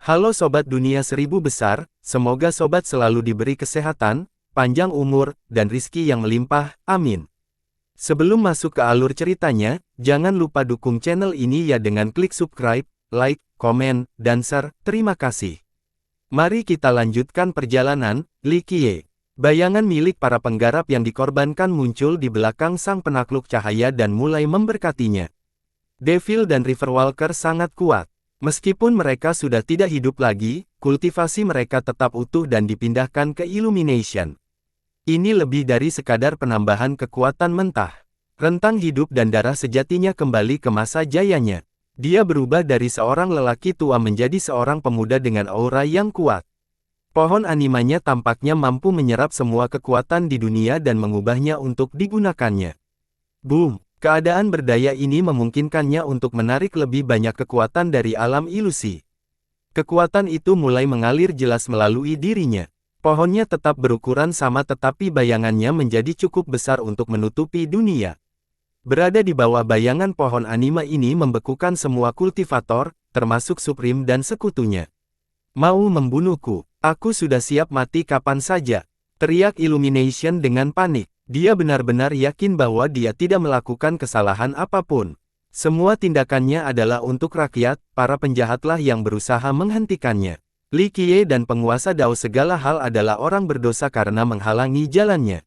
Halo Sobat Dunia Seribu Besar, semoga Sobat selalu diberi kesehatan, panjang umur, dan rizki yang melimpah, amin. Sebelum masuk ke alur ceritanya, jangan lupa dukung channel ini ya dengan klik subscribe, like, komen, dan share, terima kasih. Mari kita lanjutkan perjalanan, Li Qiye. Bayangan milik para penggarap yang dikorbankan muncul di belakang sang penakluk cahaya dan mulai memberkatinya. Devil dan Riverwalker sangat kuat. Meskipun mereka sudah tidak hidup lagi, kultivasi mereka tetap utuh dan dipindahkan ke Illumination. Ini lebih dari sekadar penambahan kekuatan mentah. Rentang hidup dan darah sejatinya kembali ke masa jayanya. Dia berubah dari seorang lelaki tua menjadi seorang pemuda dengan aura yang kuat. Pohon animanya tampaknya mampu menyerap semua kekuatan di dunia dan mengubahnya untuk digunakannya. Boom! Keadaan berdaya ini memungkinkannya untuk menarik lebih banyak kekuatan dari alam ilusi. Kekuatan itu mulai mengalir jelas melalui dirinya. Pohonnya tetap berukuran sama tetapi bayangannya menjadi cukup besar untuk menutupi dunia. Berada di bawah bayangan pohon anima ini membekukan semua kultivator, termasuk Supreme dan sekutunya. Mau membunuhku? Aku sudah siap mati kapan saja, teriak Illumination dengan panik. Dia benar-benar yakin bahwa dia tidak melakukan kesalahan apapun. Semua tindakannya adalah untuk rakyat, para penjahatlah yang berusaha menghentikannya. Li Qiye dan penguasa Dao segala hal adalah orang berdosa karena menghalangi jalannya.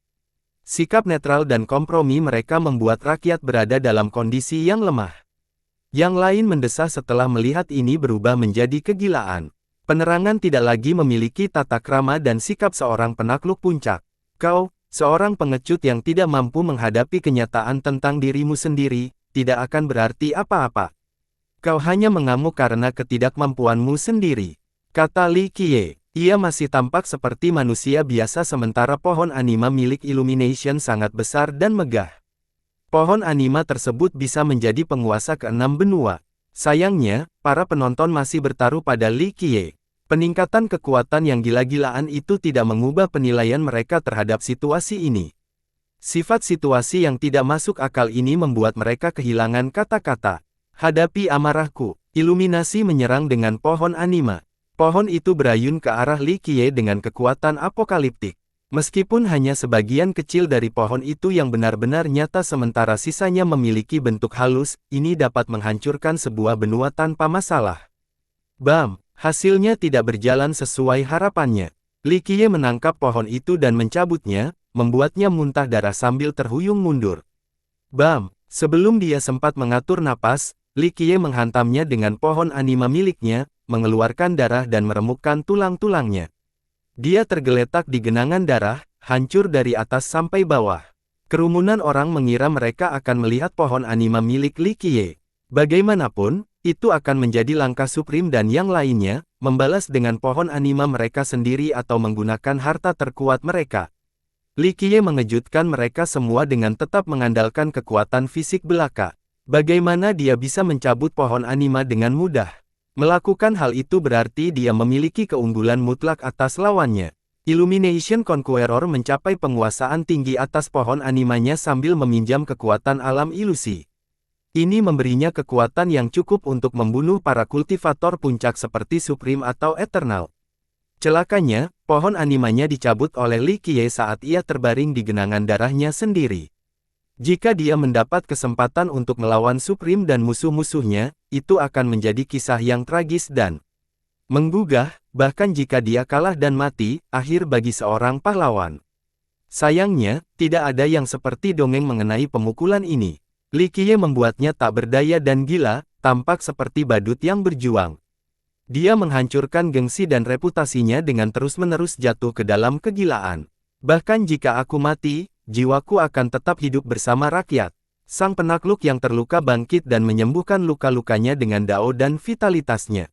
Sikap netral dan kompromi mereka membuat rakyat berada dalam kondisi yang lemah. Yang lain mendesah setelah melihat ini berubah menjadi kegilaan. Penerangan tidak lagi memiliki tata krama dan sikap seorang penakluk puncak. Kau, seorang pengecut yang tidak mampu menghadapi kenyataan tentang dirimu sendiri, tidak akan berarti apa-apa. Kau hanya mengamuk karena ketidakmampuanmu sendiri, kata Li Qiye. Ia masih tampak seperti manusia biasa sementara pohon anima milik Illumination sangat besar dan megah. Pohon anima tersebut bisa menjadi penguasa ke-6 benua. Sayangnya, para penonton masih bertaruh pada Li Qiye. Peningkatan kekuatan yang gila-gilaan itu tidak mengubah penilaian mereka terhadap situasi ini. Sifat situasi yang tidak masuk akal ini membuat mereka kehilangan kata-kata. Hadapi amarahku. Iluminasi menyerang dengan pohon anima. Pohon itu berayun ke arah Li Qiye dengan kekuatan apokaliptik. Meskipun hanya sebagian kecil dari pohon itu yang benar-benar nyata sementara sisanya memiliki bentuk halus, ini dapat menghancurkan sebuah benua tanpa masalah. Bam! Hasilnya tidak berjalan sesuai harapannya. Li Qiye menangkap pohon itu dan mencabutnya, membuatnya muntah darah sambil terhuyung mundur. Bam! Sebelum dia sempat mengatur napas, Li Qiye menghantamnya dengan pohon anima miliknya, mengeluarkan darah dan meremukkan tulang-tulangnya. Dia tergeletak di genangan darah, hancur dari atas sampai bawah. Kerumunan orang mengira mereka akan melihat pohon anima milik Li Qiye. Bagaimanapun, itu akan menjadi langkah Supreme dan yang lainnya, membalas dengan pohon anima mereka sendiri atau menggunakan harta terkuat mereka. Li Qiye mengejutkan mereka semua dengan tetap mengandalkan kekuatan fisik belaka. Bagaimana dia bisa mencabut pohon anima dengan mudah? Melakukan hal itu berarti dia memiliki keunggulan mutlak atas lawannya. Illumination Conqueror mencapai penguasaan tinggi atas pohon animanya sambil meminjam kekuatan alam ilusi. Ini memberinya kekuatan yang cukup untuk membunuh para kultivator puncak seperti Supreme atau Eternal. Celakanya, pohon animanya dicabut oleh Li Qiye saat ia terbaring di genangan darahnya sendiri. Jika dia mendapat kesempatan untuk melawan Supreme dan musuh-musuhnya, itu akan menjadi kisah yang tragis dan menggugah, bahkan jika dia kalah dan mati, akhir bagi seorang pahlawan. Sayangnya, tidak ada yang seperti dongeng mengenai pemukulan ini. Li Qiye membuatnya tak berdaya dan gila, tampak seperti badut yang berjuang. Dia menghancurkan gengsi dan reputasinya dengan terus-menerus jatuh ke dalam kegilaan. Bahkan jika aku mati, jiwaku akan tetap hidup bersama rakyat. Sang penakluk yang terluka bangkit dan menyembuhkan luka-lukanya dengan dao dan vitalitasnya.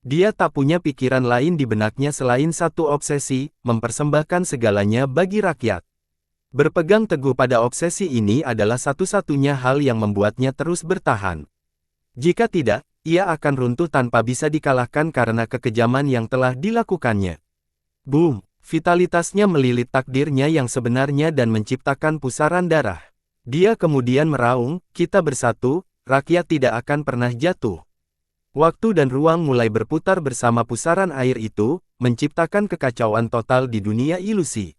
Dia tak punya pikiran lain di benaknya selain satu obsesi, mempersembahkan segalanya bagi rakyat. Berpegang teguh pada obsesi ini adalah satu-satunya hal yang membuatnya terus bertahan. Jika tidak, ia akan runtuh tanpa bisa dikalahkan karena kekejaman yang telah dilakukannya. Boom! Vitalitasnya melilit takdirnya yang sebenarnya dan menciptakan pusaran darah. Dia kemudian meraung, kita bersatu, rakyat tidak akan pernah jatuh. Waktu dan ruang mulai berputar bersama pusaran air itu, menciptakan kekacauan total di dunia ilusi.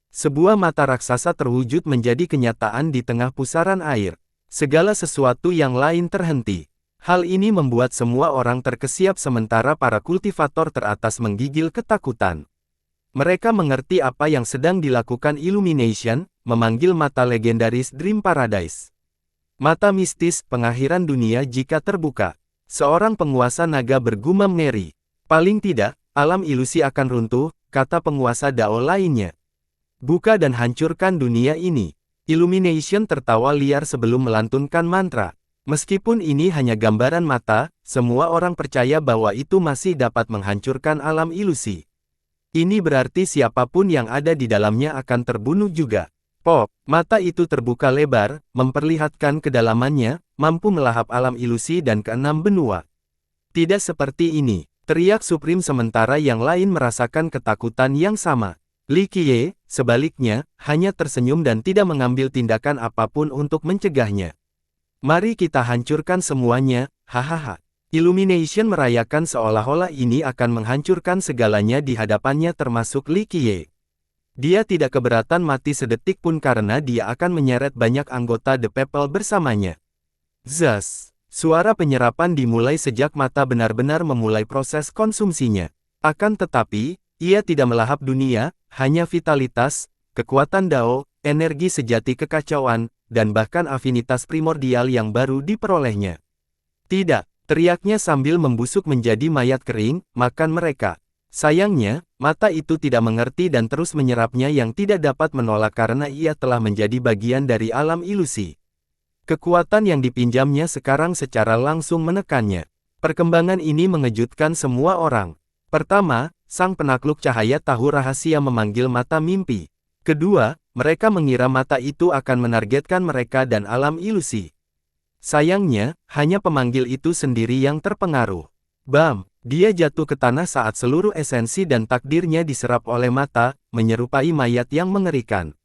Sebuah mata raksasa terwujud menjadi kenyataan di tengah pusaran air. Segala sesuatu yang lain terhenti. Hal ini membuat semua orang terkesiap sementara para kultivator teratas menggigil ketakutan. Mereka mengerti apa yang sedang dilakukan Illumination, memanggil mata legendaris Dream Paradise. Mata mistis pengakhiran dunia jika terbuka. Seorang penguasa naga bergumam ngeri. Paling tidak, alam ilusi akan runtuh, kata penguasa Dao lainnya. Buka dan hancurkan dunia ini. Illumination tertawa liar sebelum melantunkan mantra. Meskipun ini hanya gambaran mata, semua orang percaya bahwa itu masih dapat menghancurkan alam ilusi. Ini berarti siapapun yang ada di dalamnya akan terbunuh juga. Pop, mata itu terbuka lebar, memperlihatkan kedalamannya, mampu melahap alam ilusi dan keenam benua. Tidak seperti ini, teriak Supreme sementara yang lain merasakan ketakutan yang sama. Li Qiye, sebaliknya, hanya tersenyum dan tidak mengambil tindakan apapun untuk mencegahnya. Mari kita hancurkan semuanya, hahaha. Illumination merayakan seolah-olah ini akan menghancurkan segalanya di hadapannya termasuk Li Qiye. Dia tidak keberatan mati sedetik pun karena dia akan menyeret banyak anggota The People bersamanya. Zas, suara penyerapan dimulai sejak mata benar-benar memulai proses konsumsinya. Akan tetapi, ia tidak melahap dunia, hanya vitalitas, kekuatan Dao, energi sejati kekacauan, dan bahkan afinitas primordial yang baru diperolehnya. Tidak, teriaknya sambil membusuk menjadi mayat kering, makan mereka. Sayangnya, mata itu tidak mengerti dan terus menyerapnya yang tidak dapat menolak karena ia telah menjadi bagian dari alam ilusi. Kekuatan yang dipinjamnya sekarang secara langsung menekannya. Perkembangan ini mengejutkan semua orang. Pertama, sang penakluk cahaya tahu rahasia memanggil mata mimpi. Kedua, mereka mengira mata itu akan menargetkan mereka dan alam ilusi. Sayangnya, hanya pemanggil itu sendiri yang terpengaruh. Bam! Dia jatuh ke tanah saat seluruh esensi dan takdirnya diserap oleh mata, menyerupai mayat yang mengerikan.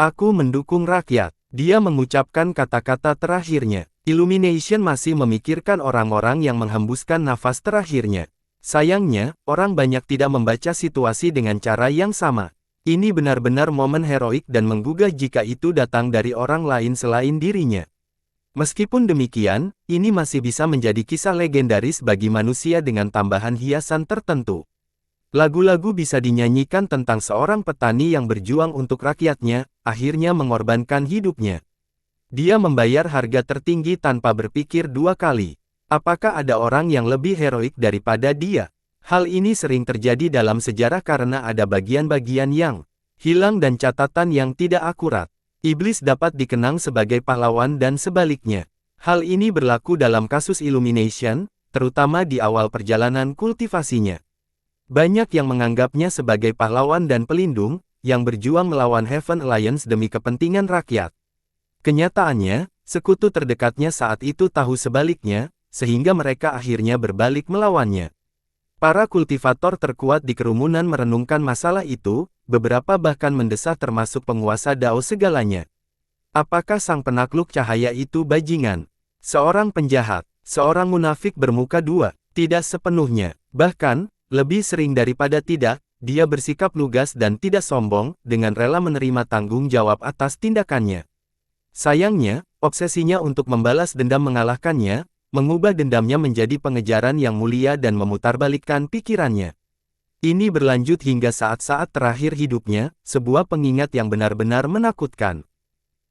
Aku mendukung rakyat. Dia mengucapkan kata-kata terakhirnya. Illumination masih memikirkan orang-orang yang menghembuskan nafas terakhirnya. Sayangnya, orang banyak tidak membaca situasi dengan cara yang sama. Ini benar-benar momen heroik dan menggugah jika itu datang dari orang lain selain dirinya. Meskipun demikian, ini masih bisa menjadi kisah legendaris bagi manusia dengan tambahan hiasan tertentu. Lagu-lagu bisa dinyanyikan tentang seorang petani yang berjuang untuk rakyatnya, akhirnya mengorbankan hidupnya. Dia membayar harga tertinggi tanpa berpikir dua kali. Apakah ada orang yang lebih heroik daripada dia? Hal ini sering terjadi dalam sejarah karena ada bagian-bagian yang hilang dan catatan yang tidak akurat. Iblis dapat dikenang sebagai pahlawan dan sebaliknya. Hal ini berlaku dalam kasus Illumination, terutama di awal perjalanan kultivasinya. Banyak yang menganggapnya sebagai pahlawan dan pelindung, yang berjuang melawan Heaven Alliance demi kepentingan rakyat. Kenyataannya, sekutu terdekatnya saat itu tahu sebaliknya, sehingga mereka akhirnya berbalik melawannya. Para kultivator terkuat di kerumunan merenungkan masalah itu, beberapa bahkan mendesah termasuk penguasa Dao segalanya. Apakah sang penakluk cahaya itu bajingan? Seorang penjahat, seorang munafik bermuka dua? Tidak sepenuhnya. Bahkan, lebih sering daripada tidak, dia bersikap lugas dan tidak sombong, dengan rela menerima tanggung jawab atas tindakannya. Sayangnya, obsesinya untuk membalas dendam mengalahkannya, mengubah dendamnya menjadi pengejaran yang mulia dan memutarbalikkan pikirannya. Ini berlanjut hingga saat-saat terakhir hidupnya, sebuah pengingat yang benar-benar menakutkan.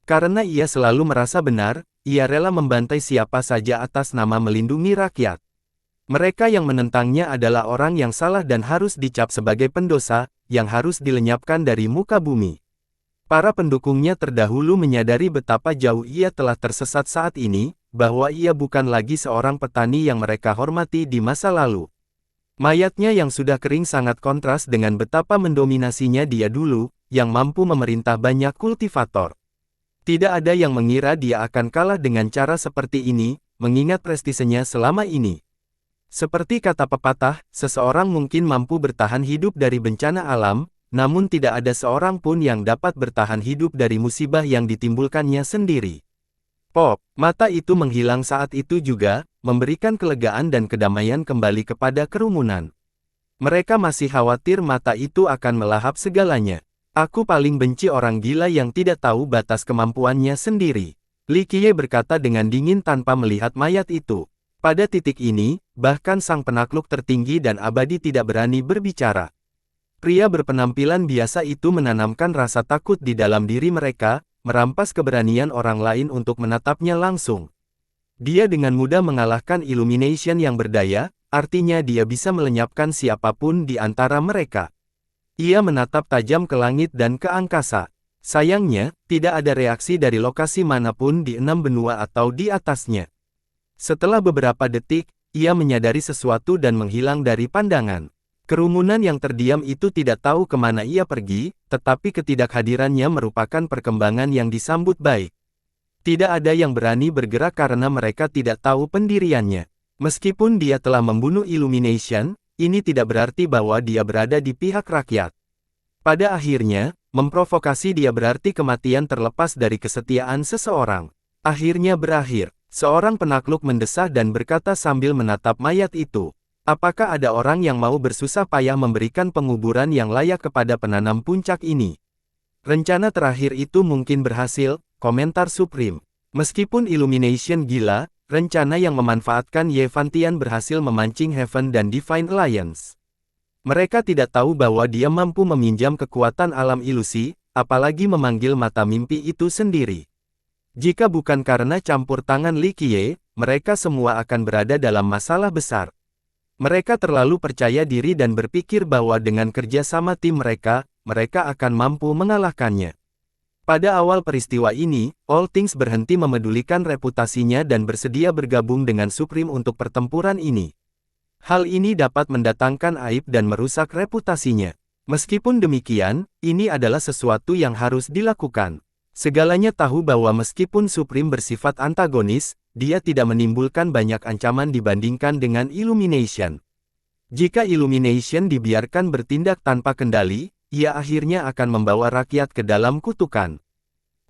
Karena ia selalu merasa benar, ia rela membantai siapa saja atas nama melindungi rakyat. Mereka yang menentangnya adalah orang yang salah dan harus dicap sebagai pendosa, yang harus dilenyapkan dari muka bumi. Para pendukungnya terdahulu menyadari betapa jauh ia telah tersesat saat ini, bahwa ia bukan lagi seorang petani yang mereka hormati di masa lalu. Mayatnya yang sudah kering sangat kontras dengan betapa mendominasinya dia dulu, yang mampu memerintah banyak kultivator. Tidak ada yang mengira dia akan kalah dengan cara seperti ini, mengingat prestisenya selama ini. Seperti kata pepatah, seseorang mungkin mampu bertahan hidup dari bencana alam, namun tidak ada seorang pun yang dapat bertahan hidup dari musibah yang ditimbulkannya sendiri. Pop, mata itu menghilang saat itu juga, memberikan kelegaan dan kedamaian kembali kepada kerumunan. Mereka masih khawatir mata itu akan melahap segalanya. Aku paling benci orang gila yang tidak tahu batas kemampuannya sendiri. Li Qiye berkata dengan dingin tanpa melihat mayat itu. Pada titik ini, bahkan sang penakluk tertinggi dan abadi tidak berani berbicara. Pria berpenampilan biasa itu menanamkan rasa takut di dalam diri mereka, merampas keberanian orang lain untuk menatapnya langsung. Dia dengan mudah mengalahkan Illumination yang berdaya, artinya dia bisa melenyapkan siapapun di antara mereka. Ia menatap tajam ke langit dan ke angkasa. Sayangnya, tidak ada reaksi dari lokasi manapun di 6 benua atau di atasnya. Setelah beberapa detik, ia menyadari sesuatu dan menghilang dari pandangan. Kerumunan yang terdiam itu tidak tahu kemana ia pergi, tetapi ketidakhadirannya merupakan perkembangan yang disambut baik. Tidak ada yang berani bergerak karena mereka tidak tahu pendiriannya. Meskipun dia telah membunuh Illumination, ini tidak berarti bahwa dia berada di pihak rakyat. Pada akhirnya, memprovokasi dia berarti kematian terlepas dari kesetiaan seseorang. Akhirnya berakhir. Seorang penakluk mendesah dan berkata sambil menatap mayat itu. Apakah ada orang yang mau bersusah payah memberikan penguburan yang layak kepada penanam puncak ini? Rencana terakhir itu mungkin berhasil, komentar Supreme. Meskipun Illumination gila, rencana yang memanfaatkan Yevantian berhasil memancing Heaven dan Divine Alliance. Mereka tidak tahu bahwa dia mampu meminjam kekuatan alam ilusi, apalagi memanggil mata mimpi itu sendiri. Jika bukan karena campur tangan Li Qiye, mereka semua akan berada dalam masalah besar. Mereka terlalu percaya diri dan berpikir bahwa dengan kerja sama tim mereka akan mampu mengalahkannya. Pada awal peristiwa ini, All Things berhenti memedulikan reputasinya dan bersedia bergabung dengan Supreme untuk pertempuran ini. Hal ini dapat mendatangkan aib dan merusak reputasinya. Meskipun demikian, ini adalah sesuatu yang harus dilakukan. Segalanya tahu bahwa meskipun Supreme bersifat antagonis, dia tidak menimbulkan banyak ancaman dibandingkan dengan Illumination. Jika Illumination dibiarkan bertindak tanpa kendali, ia akhirnya akan membawa rakyat ke dalam kutukan.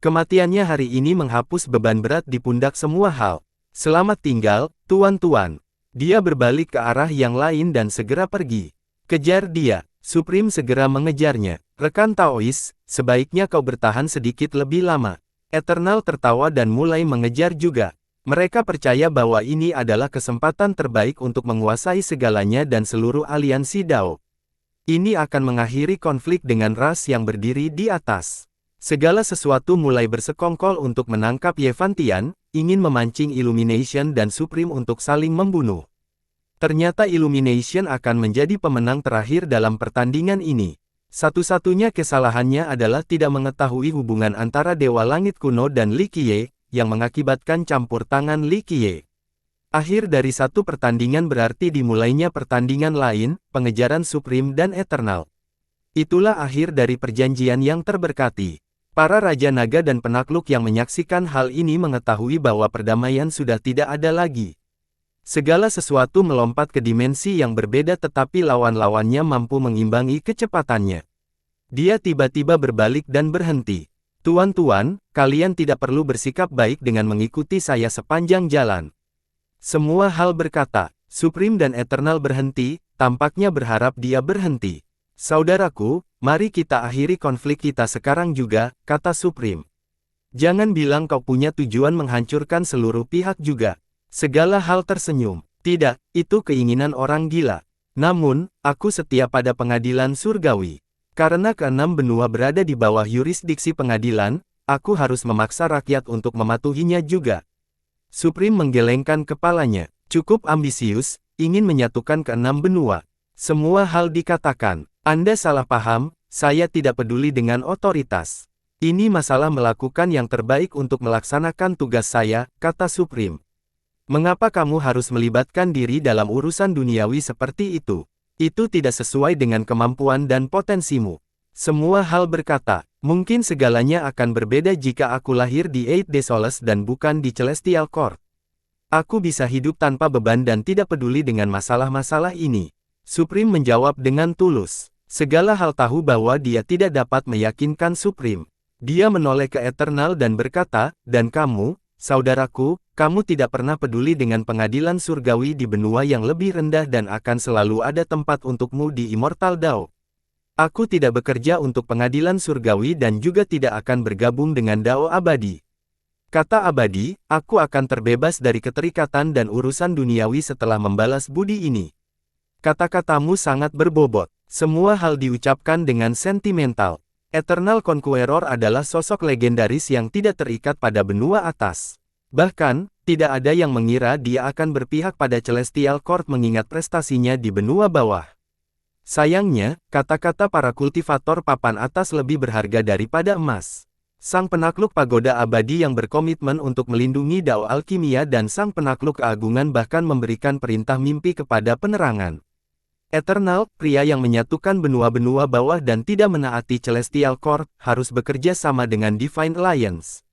Kematiannya hari ini menghapus beban berat di pundak semua hal. Selamat tinggal, tuan-tuan. Dia berbalik ke arah yang lain dan segera pergi. Kejar dia. Supreme segera mengejarnya. Rekan Taois, sebaiknya kau bertahan sedikit lebih lama. Eternal tertawa dan mulai mengejar juga. Mereka percaya bahwa ini adalah kesempatan terbaik untuk menguasai segalanya dan seluruh aliansi Dao. Ini akan mengakhiri konflik dengan ras yang berdiri di atas. Segala sesuatu mulai bersekongkol untuk menangkap Yevantian, ingin memancing Illumination dan Supreme untuk saling membunuh. Ternyata Illumination akan menjadi pemenang terakhir dalam pertandingan ini. Satu-satunya kesalahannya adalah tidak mengetahui hubungan antara Dewa Langit Kuno dan Li Qiye, yang mengakibatkan campur tangan Li Qiye. Akhir dari satu pertandingan berarti dimulainya pertandingan lain, pengejaran Supreme dan Eternal. Itulah akhir dari perjanjian yang terberkati. Para Raja Naga dan penakluk yang menyaksikan hal ini mengetahui bahwa perdamaian sudah tidak ada lagi. Segala sesuatu melompat ke dimensi yang berbeda tetapi lawan-lawannya mampu mengimbangi kecepatannya. Dia tiba-tiba berbalik dan berhenti. Tuan-tuan, kalian tidak perlu bersikap baik dengan mengikuti saya sepanjang jalan. Semua hal berkata, Supreme dan Eternal berhenti, tampaknya berharap dia berhenti. Saudaraku, mari kita akhiri konflik kita sekarang juga, kata Supreme. Jangan bilang kau punya tujuan menghancurkan seluruh pihak juga. Segala hal tersenyum. Tidak, itu keinginan orang gila. Namun, aku setia pada pengadilan surgawi. Karena keenam benua berada di bawah yurisdiksi pengadilan, aku harus memaksa rakyat untuk mematuhinya juga. Supreme menggelengkan kepalanya. Cukup ambisius, ingin menyatukan keenam benua. Semua hal dikatakan. Anda salah paham, saya tidak peduli dengan otoritas. Ini masalah melakukan yang terbaik untuk melaksanakan tugas saya, kata Supreme. Mengapa kamu harus melibatkan diri dalam urusan duniawi seperti itu? Itu tidak sesuai dengan kemampuan dan potensimu. Semua hal berkata, mungkin segalanya akan berbeda jika aku lahir di Eight de Solace dan bukan di Celestial Court. Aku bisa hidup tanpa beban dan tidak peduli dengan masalah-masalah ini. Supreme menjawab dengan tulus. Segala hal tahu bahwa dia tidak dapat meyakinkan Supreme. Dia menoleh ke Eternal dan berkata, dan kamu, saudaraku, kamu tidak pernah peduli dengan pengadilan surgawi di benua yang lebih rendah dan akan selalu ada tempat untukmu di Immortal Dao. Aku tidak bekerja untuk pengadilan surgawi dan juga tidak akan bergabung dengan Dao abadi. Kata abadi, aku akan terbebas dari keterikatan dan urusan duniawi setelah membalas budi ini. Kata-katamu sangat berbobot. Semua hal diucapkan dengan sentimental. Eternal Conqueror adalah sosok legendaris yang tidak terikat pada benua atas. Bahkan, tidak ada yang mengira dia akan berpihak pada Celestial Court mengingat prestasinya di benua bawah. Sayangnya, kata-kata para kultivator papan atas lebih berharga daripada emas. Sang penakluk pagoda abadi yang berkomitmen untuk melindungi Dao Alkimia dan sang penakluk keagungan bahkan memberikan perintah mimpi kepada penerangan. Eternal, pria yang menyatukan benua-benua bawah dan tidak menaati Celestial Court, harus bekerja sama dengan Divine Alliance.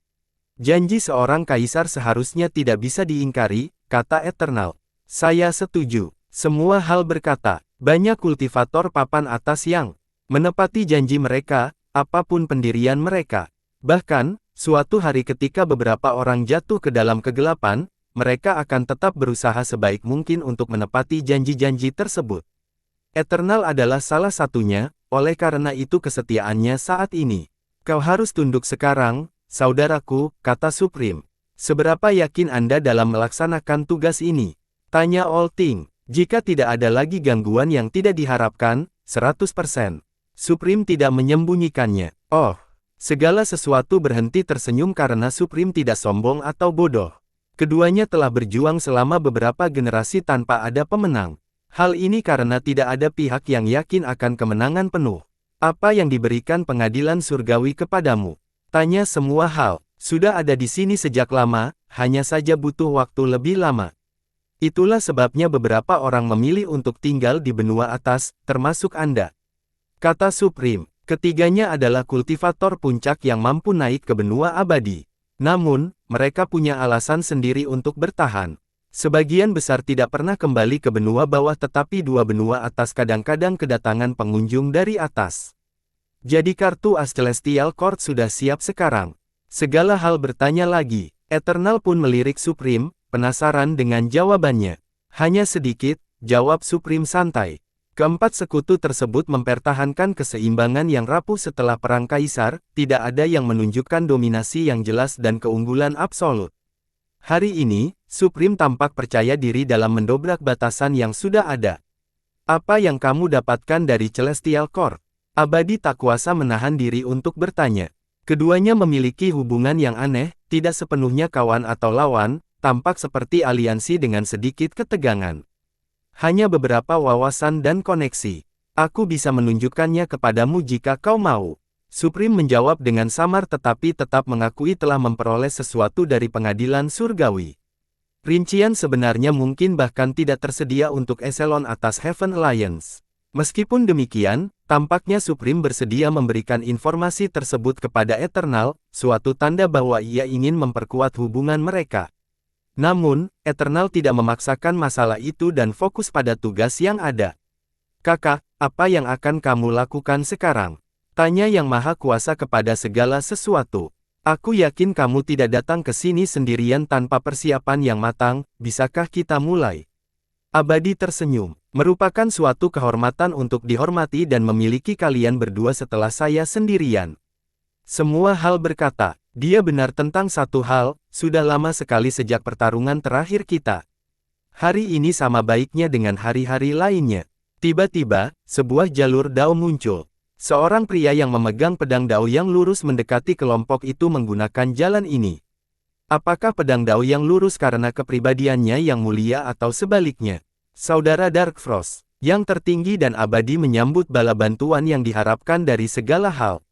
Janji seorang kaisar seharusnya tidak bisa diingkari, kata Eternal. Saya setuju. Semua hal berkata. Banyak kultivator papan atas yang menepati janji mereka, apapun pendirian mereka. Bahkan, suatu hari ketika beberapa orang jatuh ke dalam kegelapan, mereka akan tetap berusaha sebaik mungkin untuk menepati janji-janji tersebut. Eternal adalah salah satunya, oleh karena itu kesetiaannya saat ini. Kau harus tunduk sekarang, saudaraku, kata Supreme. Seberapa yakin Anda dalam melaksanakan tugas ini? Tanya Olting. Jika tidak ada lagi gangguan yang tidak diharapkan, 100%. Supreme tidak menyembunyikannya. Oh, segala sesuatu berhenti tersenyum karena Supreme tidak sombong atau bodoh. Keduanya telah berjuang selama beberapa generasi tanpa ada pemenang. Hal ini karena tidak ada pihak yang yakin akan kemenangan penuh. Apa yang diberikan pengadilan surgawi kepadamu? Tanya semua hal. Sudah ada di sini sejak lama, hanya saja butuh waktu lebih lama. Itulah sebabnya beberapa orang memilih untuk tinggal di benua atas, termasuk Anda. Kata Supreme, ketiganya adalah kultivator puncak yang mampu naik ke benua abadi. Namun, mereka punya alasan sendiri untuk bertahan. Sebagian besar tidak pernah kembali ke benua bawah tetapi dua benua atas kadang-kadang kedatangan pengunjung dari atas. Jadi kartu As Celestial Court sudah siap sekarang. Segala hal bertanya lagi. Eternal pun melirik Supreme, penasaran dengan jawabannya. Hanya sedikit, jawab Supreme santai. Keempat sekutu tersebut mempertahankan keseimbangan yang rapuh setelah Perang Kaisar, tidak ada yang menunjukkan dominasi yang jelas dan keunggulan absolut. Hari ini, Supreme tampak percaya diri dalam mendobrak batasan yang sudah ada. Apa yang kamu dapatkan dari Celestial Court? Abadi tak kuasa menahan diri untuk bertanya. Keduanya memiliki hubungan yang aneh, tidak sepenuhnya kawan atau lawan, tampak seperti aliansi dengan sedikit ketegangan. Hanya beberapa wawasan dan koneksi. Aku bisa menunjukkannya kepadamu jika kau mau. Supreme menjawab dengan samar tetapi tetap mengakui telah memperoleh sesuatu dari pengadilan surgawi. Rincian sebenarnya mungkin bahkan tidak tersedia untuk eselon atas Heaven Alliance. Meskipun demikian, tampaknya Supreme bersedia memberikan informasi tersebut kepada Eternal, suatu tanda bahwa ia ingin memperkuat hubungan mereka. Namun, Eternal tidak memaksakan masalah itu dan fokus pada tugas yang ada. Kakak, apa yang akan kamu lakukan sekarang? Tanya Yang Maha Kuasa kepada segala sesuatu. Aku yakin kamu tidak datang ke sini sendirian tanpa persiapan yang matang, bisakah kita mulai? Abadi tersenyum. Merupakan suatu kehormatan untuk dihormati dan memiliki kalian berdua setelah saya sendirian. Semua hal berkata, dia benar tentang satu hal, sudah lama sekali sejak pertarungan terakhir kita. Hari ini sama baiknya dengan hari-hari lainnya. Tiba-tiba, sebuah jalur Dao muncul. Seorang pria yang memegang pedang Dao yang lurus mendekati kelompok itu menggunakan jalan ini. Apakah pedang Dao yang lurus karena kepribadiannya yang mulia atau sebaliknya? Saudara Dark Frost, yang tertinggi dan abadi menyambut bala bantuan yang diharapkan dari segala hal.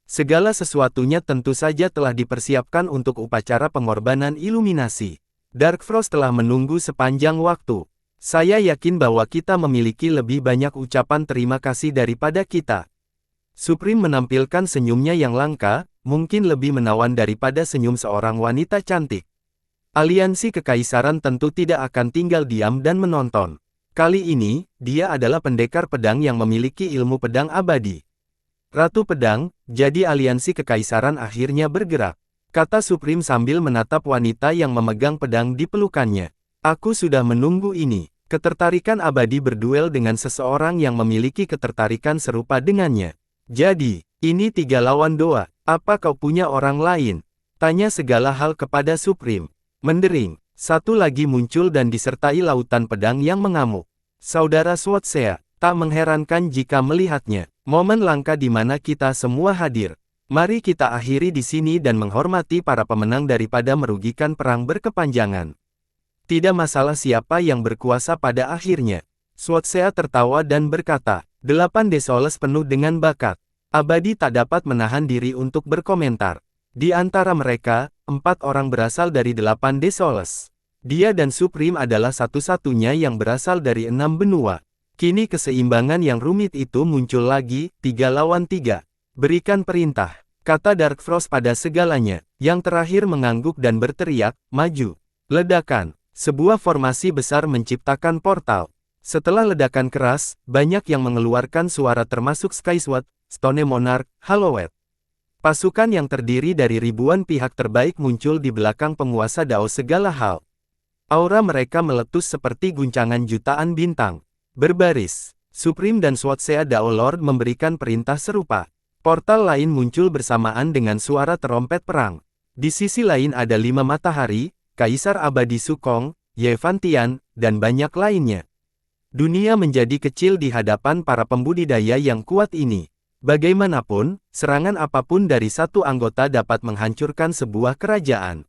Segala sesuatunya tentu saja telah dipersiapkan untuk upacara pengorbanan iluminasi. Dark Frost telah menunggu sepanjang waktu. Saya yakin bahwa kita memiliki lebih banyak ucapan terima kasih daripada kita. Supreme menampilkan senyumnya yang langka, mungkin lebih menawan daripada senyum seorang wanita cantik. Aliansi Kekaisaran tentu tidak akan tinggal diam dan menonton. Kali ini, dia adalah pendekar pedang yang memiliki ilmu pedang abadi. Ratu Pedang, jadi aliansi Kekaisaran akhirnya bergerak. kata Supreme sambil menatap wanita yang memegang pedang di pelukannya. Aku sudah menunggu ini. Ketertarikan abadi berduel dengan seseorang yang memiliki ketertarikan serupa dengannya. Jadi, ini 3 lawan 2. Apa kau punya orang lain? Tanya segala hal kepada Supreme. Mendering, satu lagi muncul dan disertai lautan pedang yang mengamuk. Saudara Swatsea, tak mengherankan jika melihatnya. Momen langka di mana kita semua hadir. Mari kita akhiri di sini dan menghormati para pemenang daripada merugikan perang berkepanjangan. Tidak masalah siapa yang berkuasa pada akhirnya. Swatsea tertawa dan berkata, 8 Desoles penuh dengan bakat. Abadi tak dapat menahan diri untuk berkomentar. Di antara mereka, 4 orang berasal dari 8 Desoles. Dia dan Supreme adalah satu-satunya yang berasal dari 6 benua. Kini keseimbangan yang rumit itu muncul lagi, 3 lawan 3. Berikan perintah, kata Dark Frost pada segalanya. Yang terakhir mengangguk dan berteriak, maju. Ledakan. Sebuah formasi besar menciptakan portal. Setelah ledakan keras, banyak yang mengeluarkan suara termasuk Skysword, Stone Monarch, Hallowed. Pasukan yang terdiri dari ribuan pihak terbaik muncul di belakang penguasa Dao segala hal. Aura mereka meletus seperti guncangan jutaan bintang. Berbaris, Supreme dan Swatsea Dao Lord memberikan perintah serupa. Portal lain muncul bersamaan dengan suara terompet perang. Di sisi lain ada 5 matahari, Kaisar Abadi Sukong, Yevantian, dan banyak lainnya. Dunia menjadi kecil di hadapan para pembudidaya yang kuat ini. Bagaimanapun, serangan apapun dari satu anggota dapat menghancurkan sebuah kerajaan.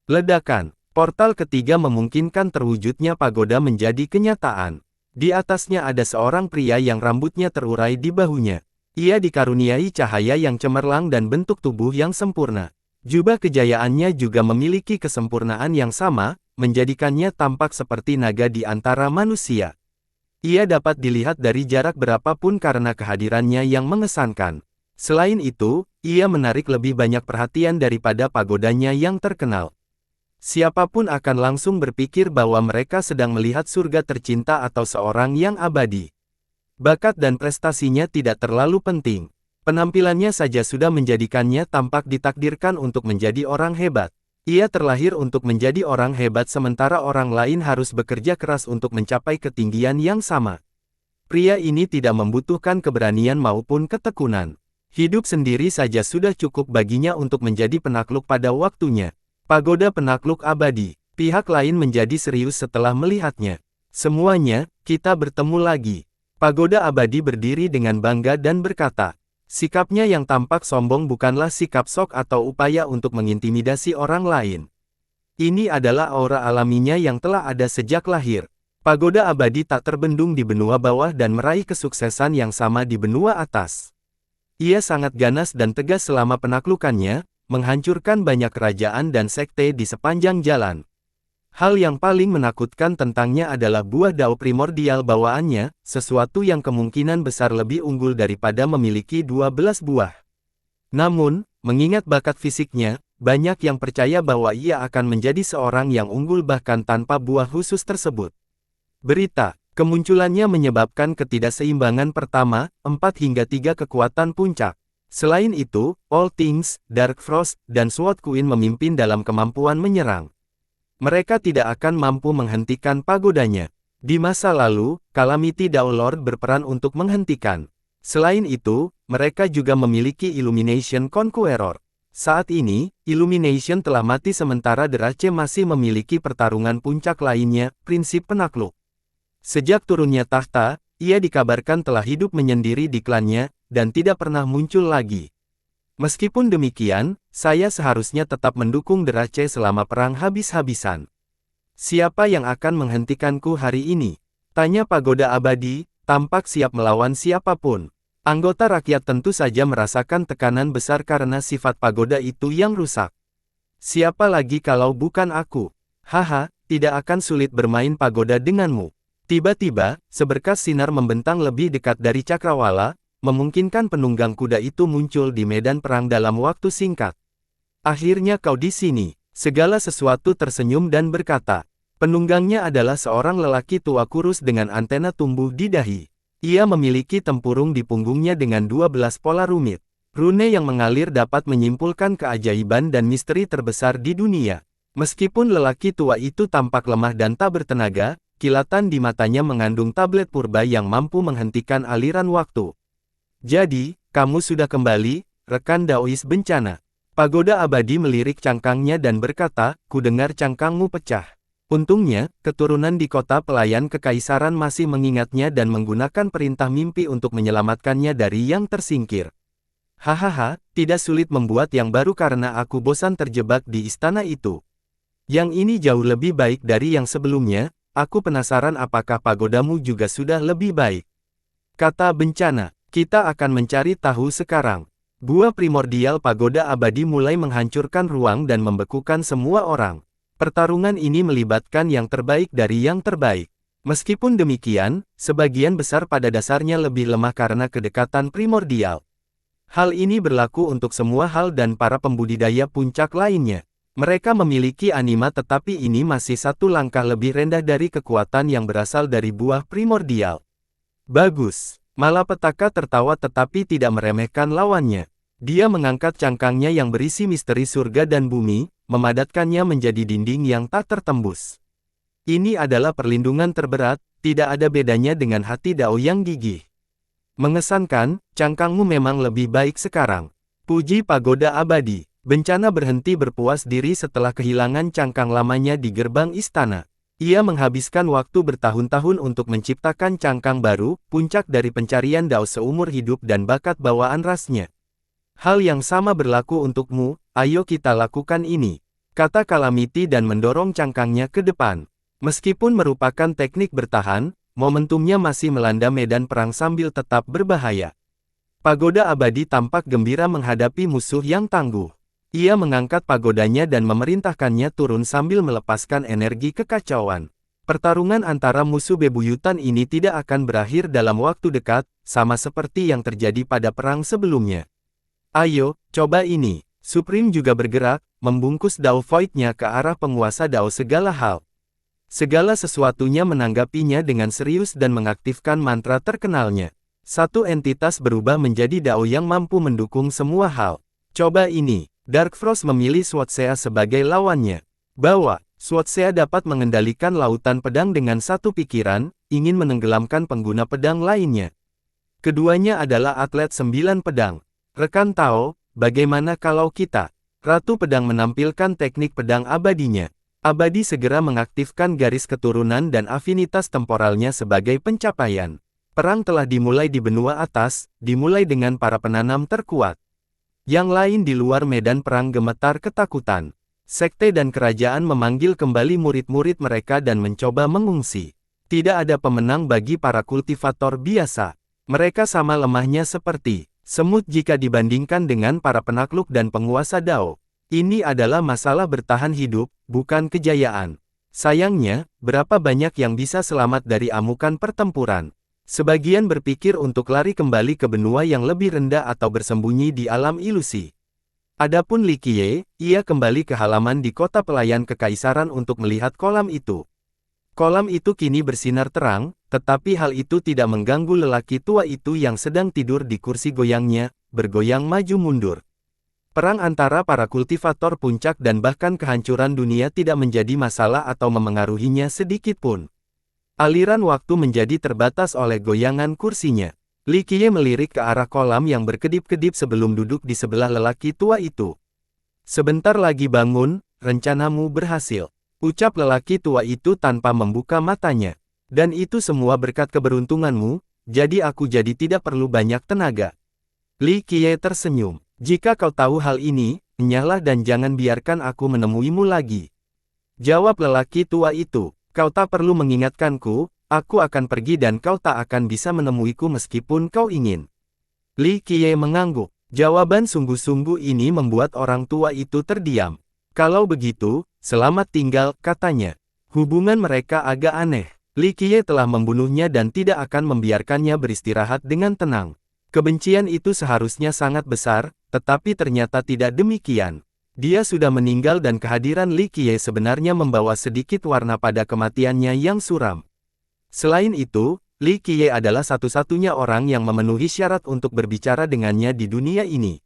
Ledakan, portal ketiga memungkinkan terwujudnya pagoda menjadi kenyataan. Di atasnya ada seorang pria yang rambutnya terurai di bahunya. Ia dikaruniai cahaya yang cemerlang dan bentuk tubuh yang sempurna. Jubah kejayaannya juga memiliki kesempurnaan yang sama, menjadikannya tampak seperti naga di antara manusia. Ia dapat dilihat dari jarak berapapun karena kehadirannya yang mengesankan. Selain itu, ia menarik lebih banyak perhatian daripada pagodanya yang terkenal. Siapapun akan langsung berpikir bahwa mereka sedang melihat surga tercinta atau seorang yang abadi. Bakat dan prestasinya tidak terlalu penting. Penampilannya saja sudah menjadikannya tampak ditakdirkan untuk menjadi orang hebat. Ia terlahir untuk menjadi orang hebat sementara orang lain harus bekerja keras untuk mencapai ketinggian yang sama. Pria ini tidak membutuhkan keberanian maupun ketekunan. Hidup sendiri saja sudah cukup baginya untuk menjadi penakluk pada waktunya. Pagoda penakluk abadi. Pihak lain menjadi serius setelah melihatnya. Semuanya, kita bertemu lagi. Pagoda abadi berdiri dengan bangga dan berkata, sikapnya yang tampak sombong bukanlah sikap sok atau upaya untuk mengintimidasi orang lain. Ini adalah aura alaminya yang telah ada sejak lahir. Pagoda abadi tak terbendung di benua bawah dan meraih kesuksesan yang sama di benua atas. Ia sangat ganas dan tegas selama penaklukannya, menghancurkan banyak kerajaan dan sekte di sepanjang jalan. Hal yang paling menakutkan tentangnya adalah buah Dao primordial bawaannya, sesuatu yang kemungkinan besar lebih unggul daripada memiliki 12 buah. Namun, mengingat bakat fisiknya, banyak yang percaya bahwa ia akan menjadi seorang yang unggul bahkan tanpa buah khusus tersebut. Berita, kemunculannya menyebabkan ketidakseimbangan pertama, 4 hingga 3 kekuatan puncak. Selain itu, All Things, Dark Frost, dan Sword Queen memimpin dalam kemampuan menyerang. Mereka tidak akan mampu menghentikan pagodanya. Di masa lalu, Calamity Dao Lord berperan untuk menghentikan. Selain itu, mereka juga memiliki Illumination Conqueror. Saat ini, Illumination telah mati sementara Derace masih memiliki pertarungan puncak lainnya, prinsip penakluk. Sejak turunnya tahta, ia dikabarkan telah hidup menyendiri di klannya, dan tidak pernah muncul lagi. Meskipun demikian, saya seharusnya tetap mendukung Derace selama perang habis-habisan. Siapa yang akan menghentikanku hari ini? Tanya Pagoda Abadi, tampak siap melawan siapapun. Anggota rakyat tentu saja merasakan tekanan besar karena sifat pagoda itu yang rusak. Siapa lagi kalau bukan aku? Haha, tidak akan sulit bermain pagoda denganmu. Tiba-tiba, seberkas sinar membentang lebih dekat dari cakrawala, memungkinkan penunggang kuda itu muncul di medan perang dalam waktu singkat. Akhirnya kau di sini. Segala sesuatu tersenyum dan berkata. Penunggangnya adalah seorang lelaki tua kurus dengan antena tumbuh di dahi. Ia memiliki tempurung di punggungnya dengan 12 pola rumit. Rune yang mengalir dapat menyimpulkan keajaiban dan misteri terbesar di dunia. Meskipun lelaki tua itu tampak lemah dan tak bertenaga, kilatan di matanya mengandung tablet purba yang mampu menghentikan aliran waktu. Jadi, kamu sudah kembali, rekan Daois bencana. Pagoda abadi melirik cangkangnya dan berkata, ku dengar cangkangmu pecah. Untungnya, keturunan di kota pelayan kekaisaran masih mengingatnya dan menggunakan perintah mimpi untuk menyelamatkannya dari yang tersingkir. Hahaha, tidak sulit membuat yang baru karena aku bosan terjebak di istana itu. Yang ini jauh lebih baik dari yang sebelumnya, aku penasaran apakah pagodamu juga sudah lebih baik. Kata bencana, kita akan mencari tahu sekarang. Buah primordial pagoda abadi mulai menghancurkan ruang dan membekukan semua orang. Pertarungan ini melibatkan yang terbaik dari yang terbaik. Meskipun demikian, sebagian besar pada dasarnya lebih lemah karena kedekatan primordial. Hal ini berlaku untuk semua hal dan para pembudidaya puncak lainnya. Mereka memiliki anima tetapi ini masih satu langkah lebih rendah dari kekuatan yang berasal dari buah primordial. Bagus. Malapetaka tertawa tetapi tidak meremehkan lawannya. Dia mengangkat cangkangnya yang berisi misteri surga dan bumi, memadatkannya menjadi dinding yang tak tertembus. Ini adalah perlindungan terberat, tidak ada bedanya dengan hati Dao yang gigih. Mengesankan, cangkangmu memang lebih baik sekarang. Puji pagoda abadi. Bencana berhenti berpuas diri setelah kehilangan cangkang lamanya di gerbang istana. Ia menghabiskan waktu bertahun-tahun untuk menciptakan cangkang baru, puncak dari pencarian Dao seumur hidup dan bakat bawaan rasnya. Hal yang sama berlaku untukmu, ayo kita lakukan ini. Kata Calamity dan mendorong cangkangnya ke depan. Meskipun merupakan teknik bertahan, momentumnya masih melanda medan perang sambil tetap berbahaya. Pagoda abadi tampak gembira menghadapi musuh yang tangguh. Ia mengangkat pagodanya dan memerintahkannya turun sambil melepaskan energi kekacauan. Pertarungan antara musuh bebuyutan ini tidak akan berakhir dalam waktu dekat, sama seperti yang terjadi pada perang sebelumnya. Ayo, coba ini. Supreme juga bergerak, membungkus Dao Void-nya ke arah penguasa Dao segala hal. Segala sesuatunya menanggapinya dengan serius dan mengaktifkan mantra terkenalnya. Satu entitas berubah menjadi Dao yang mampu mendukung semua hal. Coba ini. Dark Frost memilih Swatsea sebagai lawannya. Bahwa, Swatsea dapat mengendalikan lautan pedang dengan satu pikiran, ingin menenggelamkan pengguna pedang lainnya. Keduanya adalah atlet 9 pedang. Rekan Tao, bagaimana kalau kita? Ratu Pedang menampilkan teknik pedang abadinya. Abadi segera mengaktifkan garis keturunan dan afinitas temporalnya sebagai pencapaian. Perang telah dimulai di benua atas, dimulai dengan para penanam terkuat. Yang lain di luar medan perang gemetar ketakutan. Sekte dan kerajaan memanggil kembali murid-murid mereka dan mencoba mengungsi. Tidak ada pemenang bagi para kultivator biasa. Mereka sama lemahnya seperti semut jika dibandingkan dengan para penakluk dan penguasa Dao. Ini adalah masalah bertahan hidup, bukan kejayaan. Sayangnya, berapa banyak yang bisa selamat dari amukan pertempuran? Sebagian berpikir untuk lari kembali ke benua yang lebih rendah atau bersembunyi di alam ilusi. Adapun Li Qiye, ia kembali ke halaman di kota pelayan kekaisaran untuk melihat kolam itu. Kolam itu kini bersinar terang, tetapi hal itu tidak mengganggu lelaki tua itu yang sedang tidur di kursi goyangnya, bergoyang maju mundur. Perang antara para kultivator puncak dan bahkan kehancuran dunia tidak menjadi masalah atau memengaruhinya sedikit pun. Aliran waktu menjadi terbatas oleh goyangan kursinya. Li Qiye melirik ke arah kolam yang berkedip-kedip sebelum duduk di sebelah lelaki tua itu. Sebentar lagi bangun, rencanamu berhasil. Ucap lelaki tua itu tanpa membuka matanya. Dan itu semua berkat keberuntunganmu, jadi aku jadi tidak perlu banyak tenaga. Li Qiye tersenyum. Jika kau tahu hal ini, enyahlah dan jangan biarkan aku menemuimu lagi. Jawab lelaki tua itu, kau tak perlu mengingatkanku, aku akan pergi dan kau tak akan bisa menemuiku meskipun kau ingin. Li Qiye mengangguk. Jawaban sungguh-sungguh ini membuat orang tua itu terdiam. Kalau begitu, selamat tinggal, katanya. Hubungan mereka agak aneh. Li Qiye telah membunuhnya dan tidak akan membiarkannya beristirahat dengan tenang. Kebencian itu seharusnya sangat besar, tetapi ternyata tidak demikian. Dia sudah meninggal dan kehadiran Li Qiye sebenarnya membawa sedikit warna pada kematiannya yang suram. Selain itu, Li Qiye adalah satu-satunya orang yang memenuhi syarat untuk berbicara dengannya di dunia ini.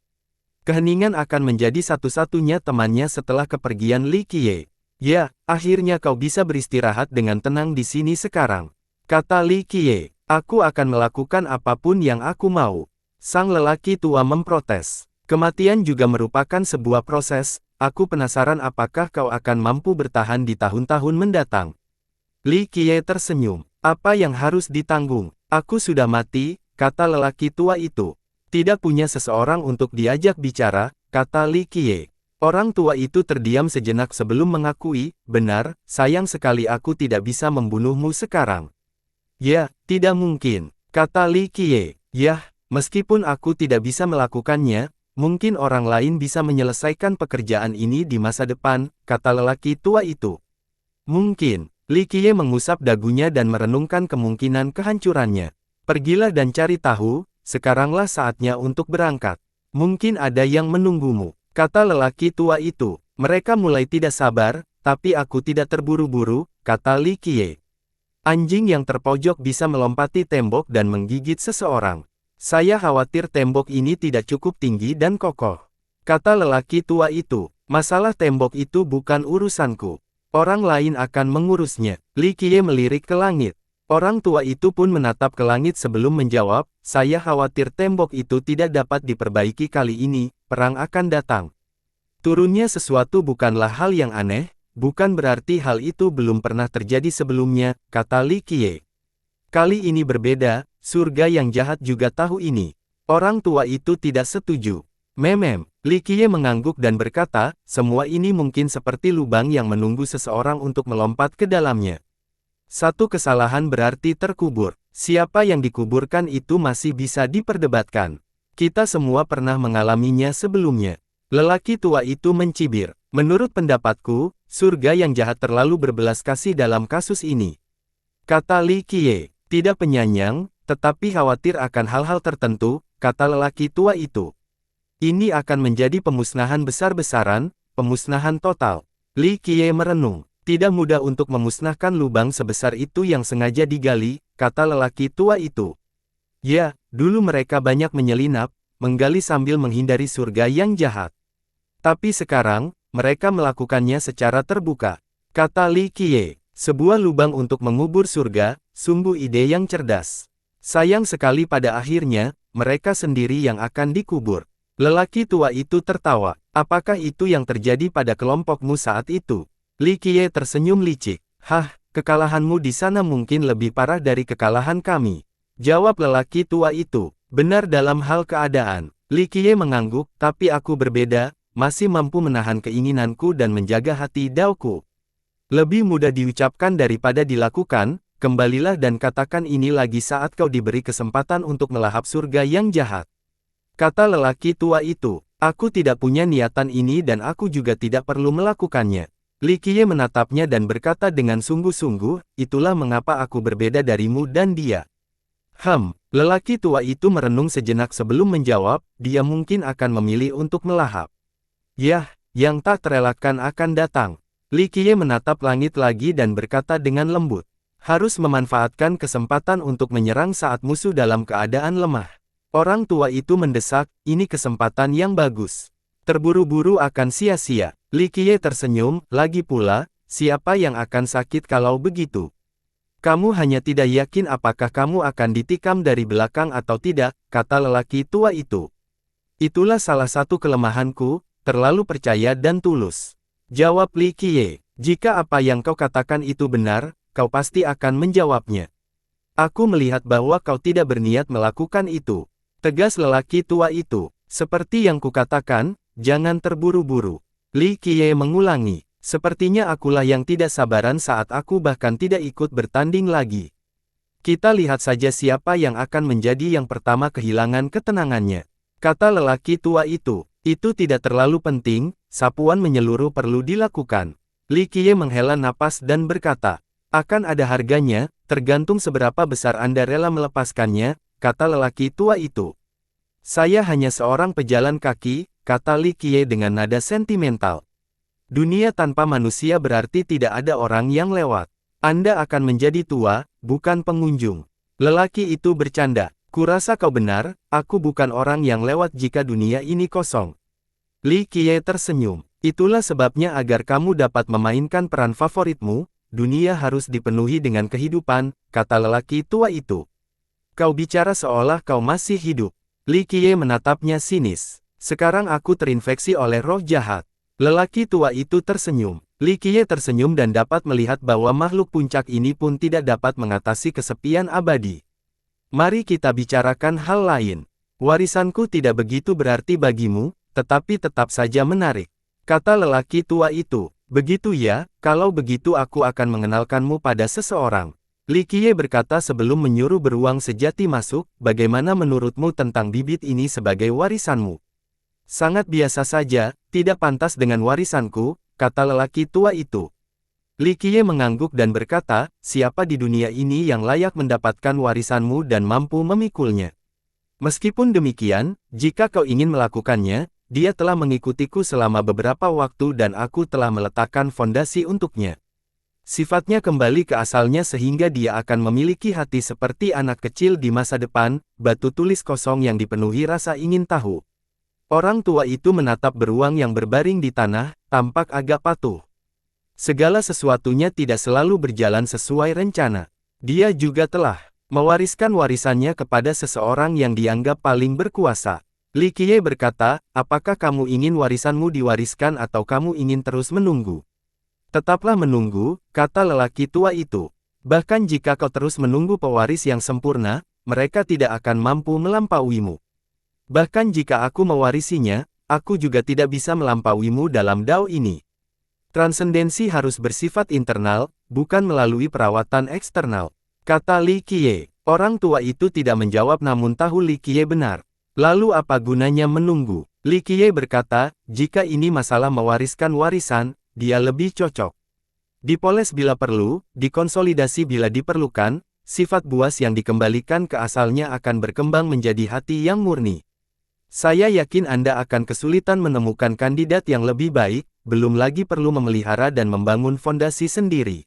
Keheningan akan menjadi satu-satunya temannya setelah kepergian Li Qiye. Ya, akhirnya kau bisa beristirahat dengan tenang di sini sekarang. Kata Li Qiye, aku akan melakukan apapun yang aku mau. Sang lelaki tua memprotes. Kematian juga merupakan sebuah proses, aku penasaran apakah kau akan mampu bertahan di tahun-tahun mendatang. Li Qiye tersenyum. Apa yang harus ditanggung? Aku sudah mati, kata lelaki tua itu. Tidak punya seseorang untuk diajak bicara, kata Li Qiye. Orang tua itu terdiam sejenak sebelum mengakui, benar, sayang sekali aku tidak bisa membunuhmu sekarang. Ya, tidak mungkin, kata Li Qiye. Yah, meskipun aku tidak bisa melakukannya, mungkin orang lain bisa menyelesaikan pekerjaan ini di masa depan, kata lelaki tua itu. Mungkin, Li Qiye mengusap dagunya dan merenungkan kemungkinan kehancurannya. Pergilah dan cari tahu, sekaranglah saatnya untuk berangkat. Mungkin ada yang menunggumu, kata lelaki tua itu. Mereka mulai tidak sabar, tapi aku tidak terburu-buru, kata Li Qiye. Anjing yang terpojok bisa melompati tembok dan menggigit seseorang. Saya khawatir tembok ini tidak cukup tinggi dan kokoh, kata lelaki tua itu. Masalah tembok itu bukan urusanku. Orang lain akan mengurusnya. Li Qiye melirik ke langit. Orang tua itu pun menatap ke langit sebelum menjawab, saya khawatir tembok itu tidak dapat diperbaiki kali ini, perang akan datang. Turunnya sesuatu bukanlah hal yang aneh, bukan berarti hal itu belum pernah terjadi sebelumnya, kata Li Qiye. Kali ini berbeda, surga yang jahat juga tahu ini. Orang tua itu tidak setuju. Memem, Li Qiye mengangguk dan berkata, semua ini mungkin seperti lubang yang menunggu seseorang untuk melompat ke dalamnya. Satu kesalahan berarti terkubur. Siapa yang dikuburkan itu masih bisa diperdebatkan. Kita semua pernah mengalaminya sebelumnya. Lelaki tua itu mencibir. Menurut pendapatku, surga yang jahat terlalu berbelas kasih dalam kasus ini. Kata Li Qiye, tidak penyayang, tetapi khawatir akan hal-hal tertentu, kata lelaki tua itu. Ini akan menjadi pemusnahan besar-besaran, pemusnahan total. Li Qiye merenung. Tidak mudah untuk memusnahkan lubang sebesar itu yang sengaja digali, kata lelaki tua itu. Ya, dulu mereka banyak menyelinap, menggali sambil menghindari surga yang jahat. Tapi sekarang, mereka melakukannya secara terbuka. Kata Li Qiye, sebuah lubang untuk mengubur surga, sungguh ide yang cerdas. Sayang sekali pada akhirnya, mereka sendiri yang akan dikubur. Lelaki tua itu tertawa. Apakah itu yang terjadi pada kelompokmu saat itu? Li Qiye tersenyum licik. Hah, kekalahanmu di sana mungkin lebih parah dari kekalahan kami. Jawab lelaki tua itu. Benar dalam hal keadaan. Li Qiye mengangguk, tapi aku berbeda, masih mampu menahan keinginanku dan menjaga hati Daoku. Lebih mudah diucapkan daripada dilakukan, kembalilah dan katakan ini lagi saat kau diberi kesempatan untuk melahap surga yang jahat. Kata lelaki tua itu, aku tidak punya niatan ini dan aku juga tidak perlu melakukannya. Li Qiye menatapnya dan berkata dengan sungguh-sungguh, itulah mengapa aku berbeda darimu dan dia. Lelaki tua itu merenung sejenak sebelum menjawab, dia mungkin akan memilih untuk melahap. Yah, yang tak terelakkan akan datang. Li Qiye menatap langit lagi dan berkata dengan lembut. Harus memanfaatkan kesempatan untuk menyerang saat musuh dalam keadaan lemah. Orang tua itu mendesak, ini kesempatan yang bagus. Terburu-buru akan sia-sia. Li Qiye tersenyum, lagi pula, siapa yang akan sakit kalau begitu? Kamu hanya tidak yakin apakah kamu akan ditikam dari belakang atau tidak, kata lelaki tua itu. Itulah salah satu kelemahanku, terlalu percaya dan tulus. Jawab Li Qiye, jika apa yang kau katakan itu benar, kau pasti akan menjawabnya. Aku melihat bahwa kau tidak berniat melakukan itu. Tegas lelaki tua itu, seperti yang kukatakan, jangan terburu-buru. Li Qiye mengulangi, sepertinya akulah yang tidak sabaran saat aku bahkan tidak ikut bertanding lagi. Kita lihat saja siapa yang akan menjadi yang pertama kehilangan ketenangannya. Kata lelaki tua itu tidak terlalu penting, sapuan menyeluruh perlu dilakukan. Li Qiye menghela napas dan berkata, akan ada harganya, tergantung seberapa besar Anda rela melepaskannya, kata lelaki tua itu. Saya hanya seorang pejalan kaki, kata Li Qiye dengan nada sentimental. Dunia tanpa manusia berarti tidak ada orang yang lewat. Anda akan menjadi tua, bukan pengunjung. Lelaki itu bercanda. Kurasa kau benar, aku bukan orang yang lewat jika dunia ini kosong. Li Qiye tersenyum. Itulah sebabnya agar kamu dapat memainkan peran favoritmu, dunia harus dipenuhi dengan kehidupan, kata lelaki tua itu. Kau bicara seolah kau masih hidup. Li Qiye menatapnya sinis. Sekarang aku terinfeksi oleh roh jahat. Lelaki tua itu tersenyum. Li Qiye tersenyum dan dapat melihat bahwa makhluk puncak ini pun tidak dapat mengatasi kesepian abadi. Mari kita bicarakan hal lain. Warisanku tidak begitu berarti bagimu, tetapi tetap saja menarik. Kata lelaki tua itu, begitu ya, kalau begitu aku akan mengenalkanmu pada seseorang. Li Qiye berkata sebelum menyuruh beruang sejati masuk, bagaimana menurutmu tentang bibit ini sebagai warisanmu? Sangat biasa saja, tidak pantas dengan warisanku, kata lelaki tua itu. Li Qiye mengangguk dan berkata, siapa di dunia ini yang layak mendapatkan warisanmu dan mampu memikulnya? Meskipun demikian, jika kau ingin melakukannya, dia telah mengikutiku selama beberapa waktu dan aku telah meletakkan fondasi untuknya. Sifatnya kembali ke asalnya sehingga dia akan memiliki hati seperti anak kecil di masa depan, batu tulis kosong yang dipenuhi rasa ingin tahu. Orang tua itu menatap beruang yang berbaring di tanah, tampak agak patuh. Segala sesuatunya tidak selalu berjalan sesuai rencana. Dia juga telah mewariskan warisannya kepada seseorang yang dianggap paling berkuasa. Li Qiye berkata, apakah kamu ingin warisanmu diwariskan atau kamu ingin terus menunggu? Tetaplah menunggu, kata lelaki tua itu. Bahkan jika kau terus menunggu pewaris yang sempurna, mereka tidak akan mampu melampauimu. Bahkan jika aku mewarisinya, aku juga tidak bisa melampauimu dalam dao ini. Transendensi harus bersifat internal, bukan melalui perawatan eksternal. Kata Li Qiye. Orang tua itu tidak menjawab namun tahu Li Qiye benar. Lalu apa gunanya menunggu? Li Qiye berkata, jika ini masalah mewariskan warisan, dia lebih cocok dipoles bila perlu, dikonsolidasi bila diperlukan, sifat buas yang dikembalikan ke asalnya akan berkembang menjadi hati yang murni. Saya yakin Anda akan kesulitan menemukan kandidat yang lebih baik, belum lagi perlu memelihara dan membangun fondasi sendiri.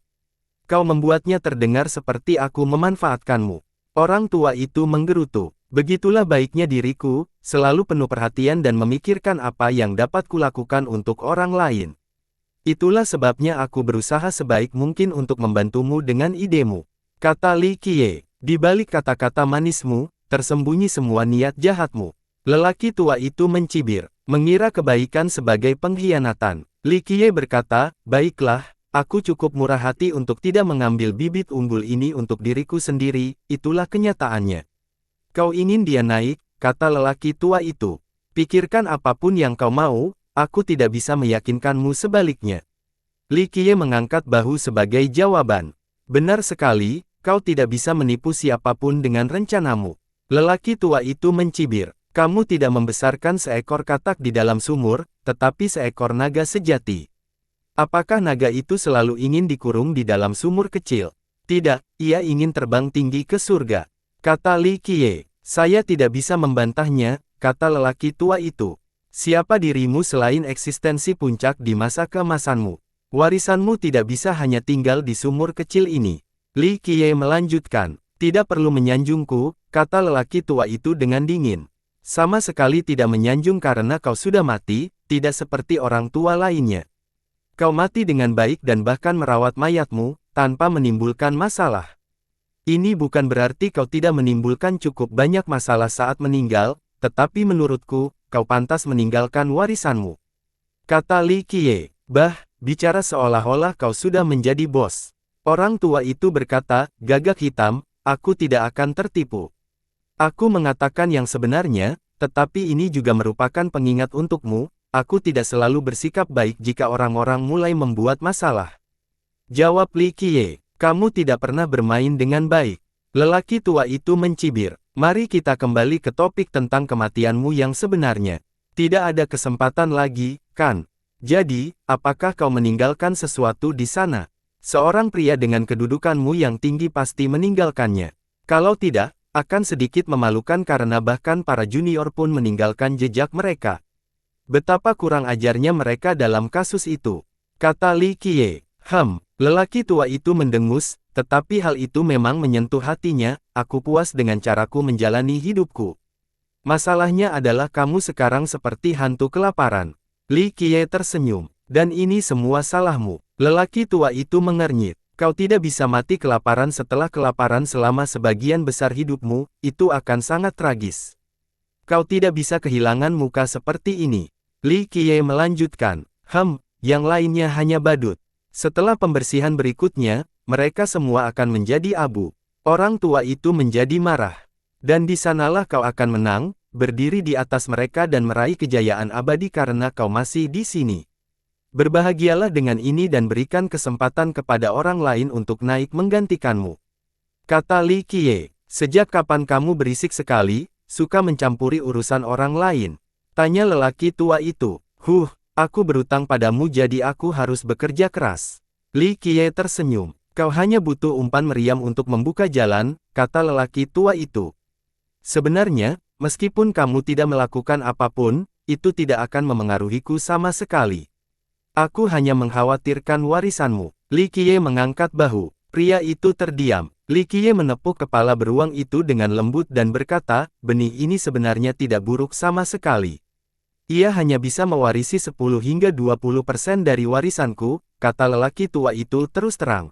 Kau membuatnya terdengar seperti aku memanfaatkanmu. Orang tua itu menggerutu. Begitulah baiknya diriku, selalu penuh perhatian dan memikirkan apa yang dapat kulakukan untuk orang lain. Itulah sebabnya aku berusaha sebaik mungkin untuk membantumu dengan idemu. Kata Li Qiye, di balik kata-kata manismu, tersembunyi semua niat jahatmu. Lelaki tua itu mencibir, mengira kebaikan sebagai pengkhianatan. Li Qiye berkata, baiklah, aku cukup murah hati untuk tidak mengambil bibit unggul ini untuk diriku sendiri, itulah kenyataannya. Kau ingin dia naik, kata lelaki tua itu. Pikirkan apapun yang kau mau, aku tidak bisa meyakinkanmu sebaliknya. Li Qiye mengangkat bahu sebagai jawaban. Benar sekali, kau tidak bisa menipu siapapun dengan rencanamu. Lelaki tua itu mencibir. Kamu tidak membesarkan seekor katak di dalam sumur, tetapi seekor naga sejati. Apakah naga itu selalu ingin dikurung di dalam sumur kecil? Tidak, ia ingin terbang tinggi ke surga. Kata Li Qiye, saya tidak bisa membantahnya, kata lelaki tua itu. Siapa dirimu selain eksistensi puncak di masa keemasanmu? Warisanmu tidak bisa hanya tinggal di sumur kecil ini. Li Qiye melanjutkan, tidak perlu menyanjungku, kata lelaki tua itu dengan dingin. Sama sekali tidak menyanjung karena kau sudah mati, tidak seperti orang tua lainnya. Kau mati dengan baik dan bahkan merawat mayatmu, tanpa menimbulkan masalah. Ini bukan berarti kau tidak menimbulkan cukup banyak masalah saat meninggal, tetapi menurutku, kau pantas meninggalkan warisanmu. Kata Li Qiye, bicara seolah-olah kau sudah menjadi bos. Orang tua itu berkata, gagak hitam, aku tidak akan tertipu. Aku mengatakan yang sebenarnya, tetapi ini juga merupakan pengingat untukmu, aku tidak selalu bersikap baik jika orang-orang mulai membuat masalah. Jawab Li Qiye. Kamu tidak pernah bermain dengan baik. Lelaki tua itu mencibir. Mari kita kembali ke topik tentang kematianmu yang sebenarnya. Tidak ada kesempatan lagi, kan? Jadi, apakah kau meninggalkan sesuatu di sana? Seorang pria dengan kedudukanmu yang tinggi pasti meninggalkannya. Kalau tidak, akan sedikit memalukan karena bahkan para junior pun meninggalkan jejak mereka. Betapa kurang ajarnya mereka dalam kasus itu. Kata Li Qiye. Lelaki tua itu mendengus, tetapi hal itu memang menyentuh hatinya, aku puas dengan caraku menjalani hidupku. Masalahnya adalah kamu sekarang seperti hantu kelaparan. Li Qiye tersenyum. Dan ini semua salahmu. Lelaki tua itu mengernyit. Kau tidak bisa mati kelaparan setelah kelaparan selama sebagian besar hidupmu, itu akan sangat tragis. Kau tidak bisa kehilangan muka seperti ini. Li Qiye melanjutkan. Yang lainnya hanya badut. Setelah pembersihan berikutnya, mereka semua akan menjadi abu. Orang tua itu menjadi marah. Dan di sanalah kau akan menang, berdiri di atas mereka dan meraih kejayaan abadi karena kau masih di sini. Berbahagialah dengan ini dan berikan kesempatan kepada orang lain untuk naik menggantikanmu. Kata Li Qiye, sejak kapan kamu berisik sekali, suka mencampuri urusan orang lain? Tanya lelaki tua itu. Aku berutang padamu jadi aku harus bekerja keras. Li Qiye tersenyum. Kau hanya butuh umpan meriam untuk membuka jalan, kata lelaki tua itu. Sebenarnya, meskipun kamu tidak melakukan apapun, itu tidak akan memengaruhiku sama sekali. Aku hanya mengkhawatirkan warisanmu. Li Qiye mengangkat bahu. Pria itu terdiam. Li Qiye menepuk kepala beruang itu dengan lembut dan berkata, benih ini sebenarnya tidak buruk sama sekali. Ia hanya bisa mewarisi 10 hingga 20% dari warisanku, kata lelaki tua itu terus terang.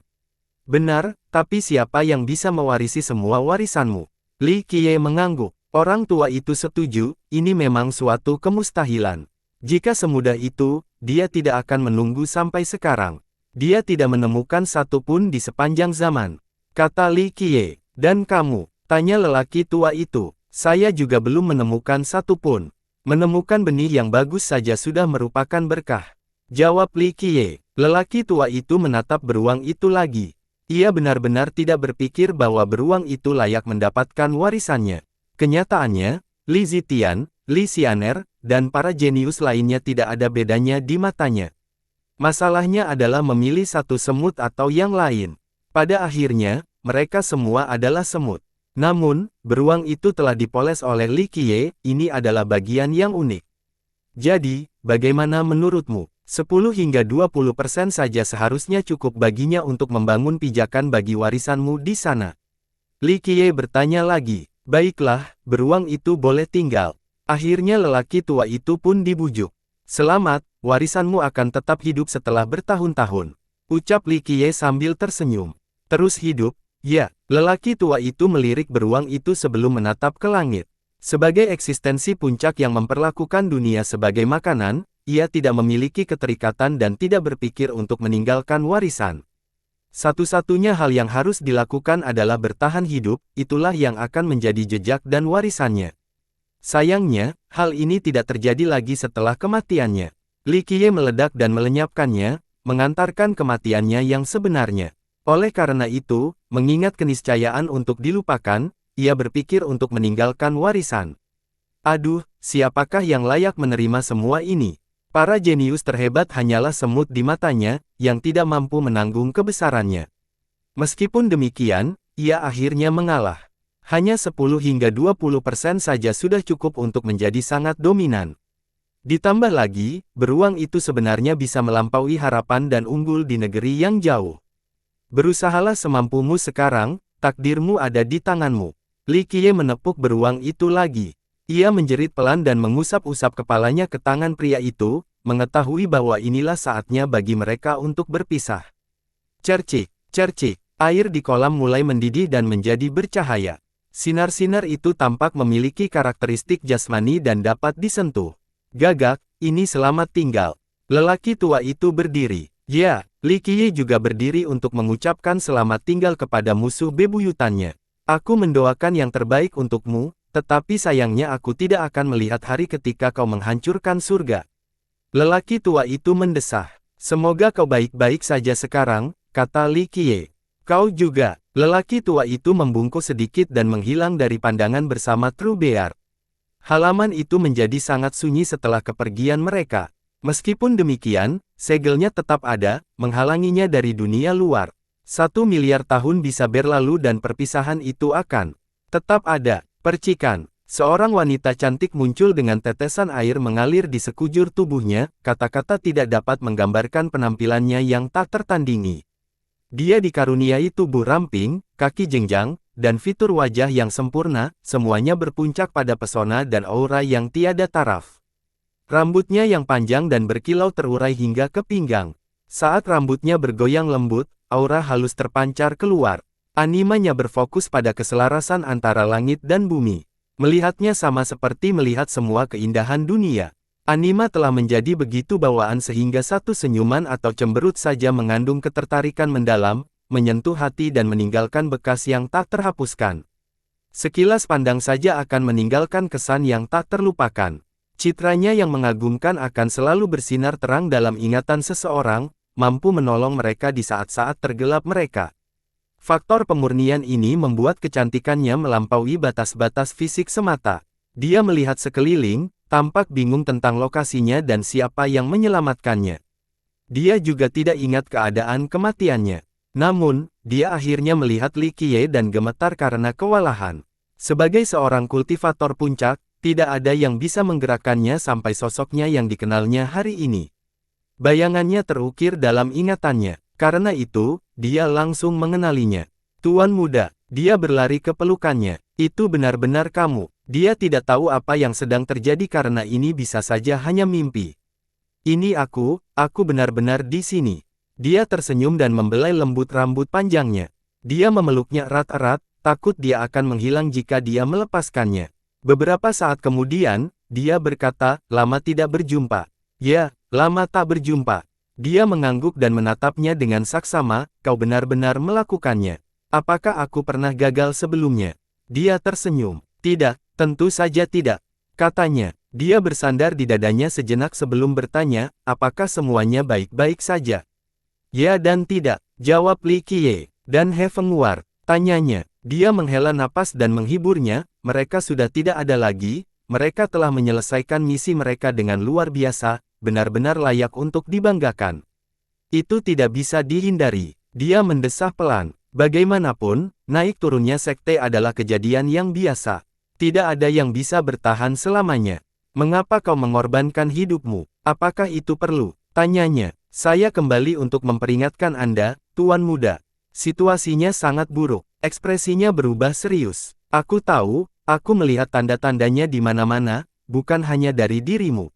Benar, tapi siapa yang bisa mewarisi semua warisanmu? Li Qiye mengangguk. Orang tua itu setuju, ini memang suatu kemustahilan. Jika semudah itu, dia tidak akan menunggu sampai sekarang. Dia tidak menemukan satu pun di sepanjang zaman. Kata Li Qiye. Dan kamu? Tanya lelaki tua itu. Saya juga belum menemukan satu pun. Menemukan benih yang bagus saja sudah merupakan berkah. Jawab Li Qiye. Lelaki tua itu menatap beruang itu lagi. Ia benar-benar tidak berpikir bahwa beruang itu layak mendapatkan warisannya. Kenyataannya, Li Zitian, Li Xianer, dan para jenius lainnya tidak ada bedanya di matanya. Masalahnya adalah memilih satu semut atau yang lain. Pada akhirnya, mereka semua adalah semut. Namun, beruang itu telah dipoles oleh Li Qiye, ini adalah bagian yang unik. Jadi, bagaimana menurutmu? 10 hingga 20% saja seharusnya cukup baginya untuk membangun pijakan bagi warisanmu di sana. Li Qiye bertanya lagi. Baiklah, beruang itu boleh tinggal. Akhirnya lelaki tua itu pun dibujuk. Selamat, warisanmu akan tetap hidup setelah bertahun-tahun. Ucap Li Qiye sambil tersenyum. Terus hidup? Ya, lelaki tua itu melirik beruang itu sebelum menatap ke langit. Sebagai eksistensi puncak yang memperlakukan dunia sebagai makanan, ia tidak memiliki keterikatan dan tidak berpikir untuk meninggalkan warisan. Satu-satunya hal yang harus dilakukan adalah bertahan hidup, itulah yang akan menjadi jejak dan warisannya. Sayangnya, hal ini tidak terjadi lagi setelah kematiannya. Li Qiye meledak dan melenyapkannya, mengantarkan kematiannya yang sebenarnya. Oleh karena itu, mengingat keniscayaan untuk dilupakan, ia berpikir untuk meninggalkan warisan. Aduh, siapakah yang layak menerima semua ini? Para jenius terhebat hanyalah semut di matanya, yang tidak mampu menanggung kebesarannya. Meskipun demikian, ia akhirnya mengalah. Hanya 10 hingga 20% saja sudah cukup untuk menjadi sangat dominan. Ditambah lagi, beruang itu sebenarnya bisa melampaui harapan dan unggul di negeri yang jauh. Berusahalah semampumu sekarang, takdirmu ada di tanganmu. Li Qiye menepuk beruang itu lagi. Ia menjerit pelan dan mengusap-usap kepalanya ke tangan pria itu, mengetahui bahwa inilah saatnya bagi mereka untuk berpisah. Cercik, cercik, air di kolam mulai mendidih dan menjadi bercahaya. Sinar-sinar itu tampak memiliki karakteristik jasmani dan dapat disentuh. Gagak, ini selamat tinggal. Lelaki tua itu berdiri. Ya, Li Qiye juga berdiri untuk mengucapkan selamat tinggal kepada musuh bebuyutannya. Aku mendoakan yang terbaik untukmu, tetapi sayangnya aku tidak akan melihat hari ketika kau menghancurkan surga. Lelaki tua itu mendesah. Semoga kau baik-baik saja sekarang, kata Li Qiye. Kau juga. Lelaki tua itu membungkuk sedikit dan menghilang dari pandangan bersama Trubear. Halaman itu menjadi sangat sunyi setelah kepergian mereka. Meskipun demikian, segelnya tetap ada, menghalanginya dari dunia luar. 1 miliar tahun bisa berlalu dan perpisahan itu akan tetap ada. Percikan. Seorang wanita cantik muncul dengan tetesan air mengalir di sekujur tubuhnya, kata-kata tidak dapat menggambarkan penampilannya yang tak tertandingi. Dia dikaruniai tubuh ramping, kaki jenjang, dan fitur wajah yang sempurna, semuanya berpuncak pada pesona dan aura yang tiada taraf. Rambutnya yang panjang dan berkilau terurai hingga ke pinggang. Saat rambutnya bergoyang lembut, aura halus terpancar keluar. Animanya berfokus pada keselarasan antara langit dan bumi. Melihatnya sama seperti melihat semua keindahan dunia. Anima telah menjadi begitu bawaan sehingga satu senyuman atau cemberut saja mengandung ketertarikan mendalam, menyentuh hati dan meninggalkan bekas yang tak terhapuskan. Sekilas pandang saja akan meninggalkan kesan yang tak terlupakan. Citranya yang mengagumkan akan selalu bersinar terang dalam ingatan seseorang, mampu menolong mereka di saat-saat tergelap mereka. Faktor pemurnian ini membuat kecantikannya melampaui batas-batas fisik semata. Dia melihat sekeliling, tampak bingung tentang lokasinya dan siapa yang menyelamatkannya. Dia juga tidak ingat keadaan kematiannya. Namun, dia akhirnya melihat Li Qiye dan gemetar karena kewalahan. Sebagai seorang kultivator puncak, tidak ada yang bisa menggerakkannya sampai sosoknya yang dikenalnya hari ini. Bayangannya terukir dalam ingatannya. Karena itu, dia langsung mengenalinya. Tuan muda, dia berlari ke pelukannya. Itu benar-benar kamu. Dia tidak tahu apa yang sedang terjadi karena ini bisa saja hanya mimpi. Ini aku benar-benar di sini. Dia tersenyum dan membelai lembut rambut panjangnya. Dia memeluknya erat-erat, takut dia akan menghilang jika dia melepaskannya. Beberapa saat kemudian, dia berkata, lama tidak berjumpa. Ya, lama tak berjumpa. Dia mengangguk dan menatapnya dengan saksama, kau benar-benar melakukannya. Apakah aku pernah gagal sebelumnya? Dia tersenyum. Tidak, tentu saja tidak. Katanya, dia bersandar di dadanya sejenak sebelum bertanya, apakah semuanya baik-baik saja? Ya dan tidak, jawab Li Qiye. Dan He Fengwar, tanyanya. Dia menghela napas dan menghiburnya, mereka sudah tidak ada lagi, mereka telah menyelesaikan misi mereka dengan luar biasa, benar-benar layak untuk dibanggakan. Itu tidak bisa dihindari. Dia mendesah pelan. Bagaimanapun, naik turunnya sekte adalah kejadian yang biasa. Tidak ada yang bisa bertahan selamanya. Mengapa kau mengorbankan hidupmu? Apakah itu perlu? Tanyanya. Saya kembali untuk memperingatkan Anda, Tuan Muda. Situasinya sangat buruk. Ekspresinya berubah serius. Aku tahu, aku melihat tanda-tandanya di mana-mana, bukan hanya dari dirimu.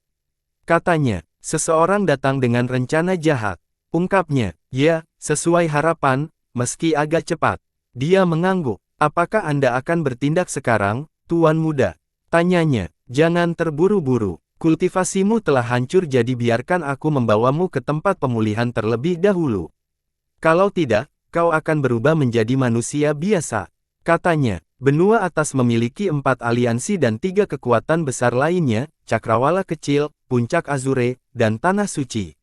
Katanya, seseorang datang dengan rencana jahat. Ungkapnya, ya, sesuai harapan, meski agak cepat. Dia mengangguk. Apakah Anda akan bertindak sekarang, Tuan Muda? Tanyanya, jangan terburu-buru. Kultivasimu telah hancur jadi biarkan aku membawamu ke tempat pemulihan terlebih dahulu. Kalau tidak, kau akan berubah menjadi manusia biasa. Katanya, benua atas memiliki 4 aliansi dan 3 kekuatan besar lainnya, Cakrawala Kecil, Puncak Azure, dan Tanah Suci.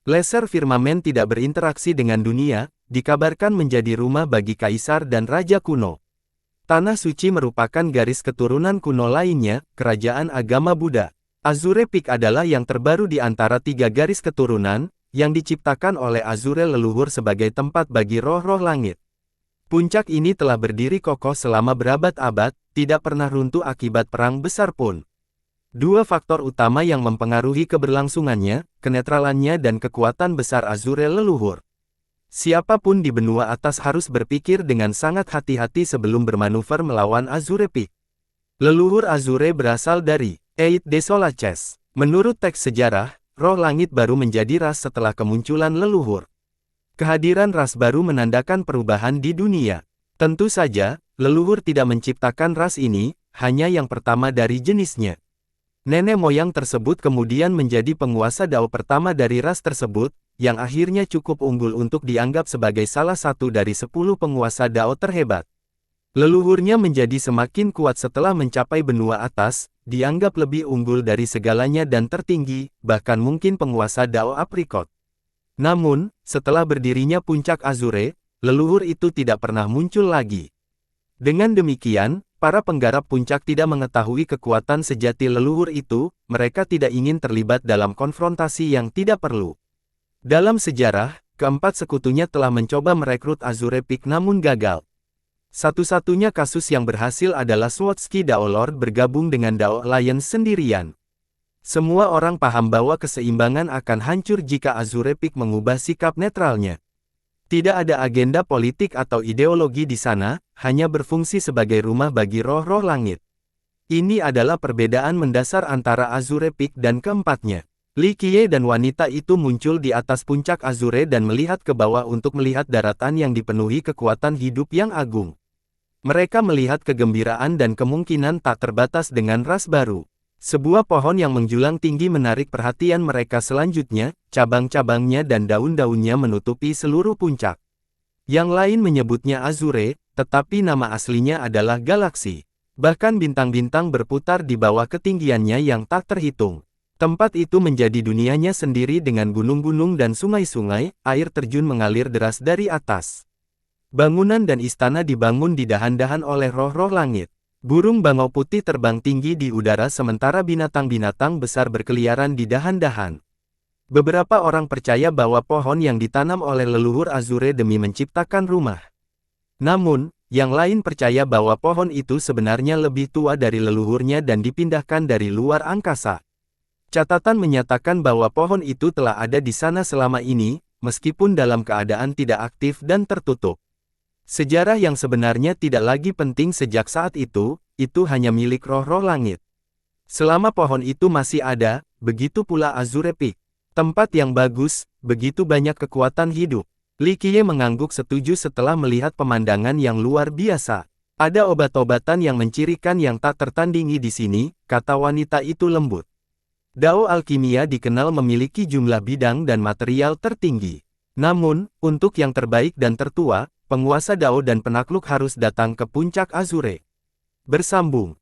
Laser firmamen tidak berinteraksi dengan dunia, dikabarkan menjadi rumah bagi kaisar dan raja kuno. Tanah Suci merupakan garis keturunan kuno lainnya, kerajaan agama Buddha. Azure Peak adalah yang terbaru di antara 3 garis keturunan, yang diciptakan oleh Azure leluhur sebagai tempat bagi roh-roh langit. Puncak ini telah berdiri kokoh selama berabad-abad, tidak pernah runtuh akibat perang besar pun. 2 faktor utama yang mempengaruhi keberlangsungannya, kenetralannya dan kekuatan besar Azure leluhur. Siapapun di benua atas harus berpikir dengan sangat hati-hati sebelum bermanuver melawan Azure Peak. Leluhur Azure berasal dari Eight Desolaces. Menurut teks sejarah, roh langit baru menjadi ras setelah kemunculan leluhur. Kehadiran ras baru menandakan perubahan di dunia. Tentu saja, leluhur tidak menciptakan ras ini, hanya yang pertama dari jenisnya. Nenek moyang tersebut kemudian menjadi penguasa Dao pertama dari ras tersebut, yang akhirnya cukup unggul untuk dianggap sebagai salah satu dari 10 penguasa Dao terhebat. Leluhurnya menjadi semakin kuat setelah mencapai benua atas, dianggap lebih unggul dari segalanya dan tertinggi, bahkan mungkin penguasa Dao Aprikot. Namun, setelah berdirinya Puncak Azure, leluhur itu tidak pernah muncul lagi. Dengan demikian, para penggarap puncak tidak mengetahui kekuatan sejati leluhur itu, mereka tidak ingin terlibat dalam konfrontasi yang tidak perlu. Dalam sejarah, keempat sekutunya telah mencoba merekrut Azure Peak namun gagal. Satu-satunya kasus yang berhasil adalah Swordsky Dao Lord bergabung dengan Dao Alliance sendirian. Semua orang paham bahwa keseimbangan akan hancur jika Azure Peak mengubah sikap netralnya. Tidak ada agenda politik atau ideologi di sana, hanya berfungsi sebagai rumah bagi roh-roh langit. Ini adalah perbedaan mendasar antara Azure Peak dan keempatnya. Li Qiye dan wanita itu muncul di atas puncak Azure dan melihat ke bawah untuk melihat daratan yang dipenuhi kekuatan hidup yang agung. Mereka melihat kegembiraan dan kemungkinan tak terbatas dengan ras baru. Sebuah pohon yang menjulang tinggi menarik perhatian mereka selanjutnya, cabang-cabangnya dan daun-daunnya menutupi seluruh puncak. Yang lain menyebutnya Azure, tetapi nama aslinya adalah galaksi. Bahkan bintang-bintang berputar di bawah ketinggiannya yang tak terhitung. Tempat itu menjadi dunianya sendiri dengan gunung-gunung dan sungai-sungai, air terjun mengalir deras dari atas. Bangunan dan istana dibangun di dahan-dahan oleh roh-roh langit. Burung bangau putih terbang tinggi di udara sementara binatang-binatang besar berkeliaran di dahan-dahan. Beberapa orang percaya bahwa pohon yang ditanam oleh leluhur Azure demi menciptakan rumah. Namun, yang lain percaya bahwa pohon itu sebenarnya lebih tua dari leluhurnya dan dipindahkan dari luar angkasa. Catatan menyatakan bahwa pohon itu telah ada di sana selama ini, meskipun dalam keadaan tidak aktif dan tertutup. Sejarah yang sebenarnya tidak lagi penting sejak saat itu hanya milik roh-roh langit. Selama pohon itu masih ada, begitu pula Azure Peak. Tempat yang bagus, begitu banyak kekuatan hidup. Li Qiye mengangguk setuju setelah melihat pemandangan yang luar biasa. Ada obat-obatan yang mencirikan yang tak tertandingi di sini, kata wanita itu lembut. Dao alkimia dikenal memiliki jumlah bidang dan material tertinggi. Namun, untuk yang terbaik dan tertua, penguasa Dao dan penakluk harus datang ke puncak Azure. Bersambung.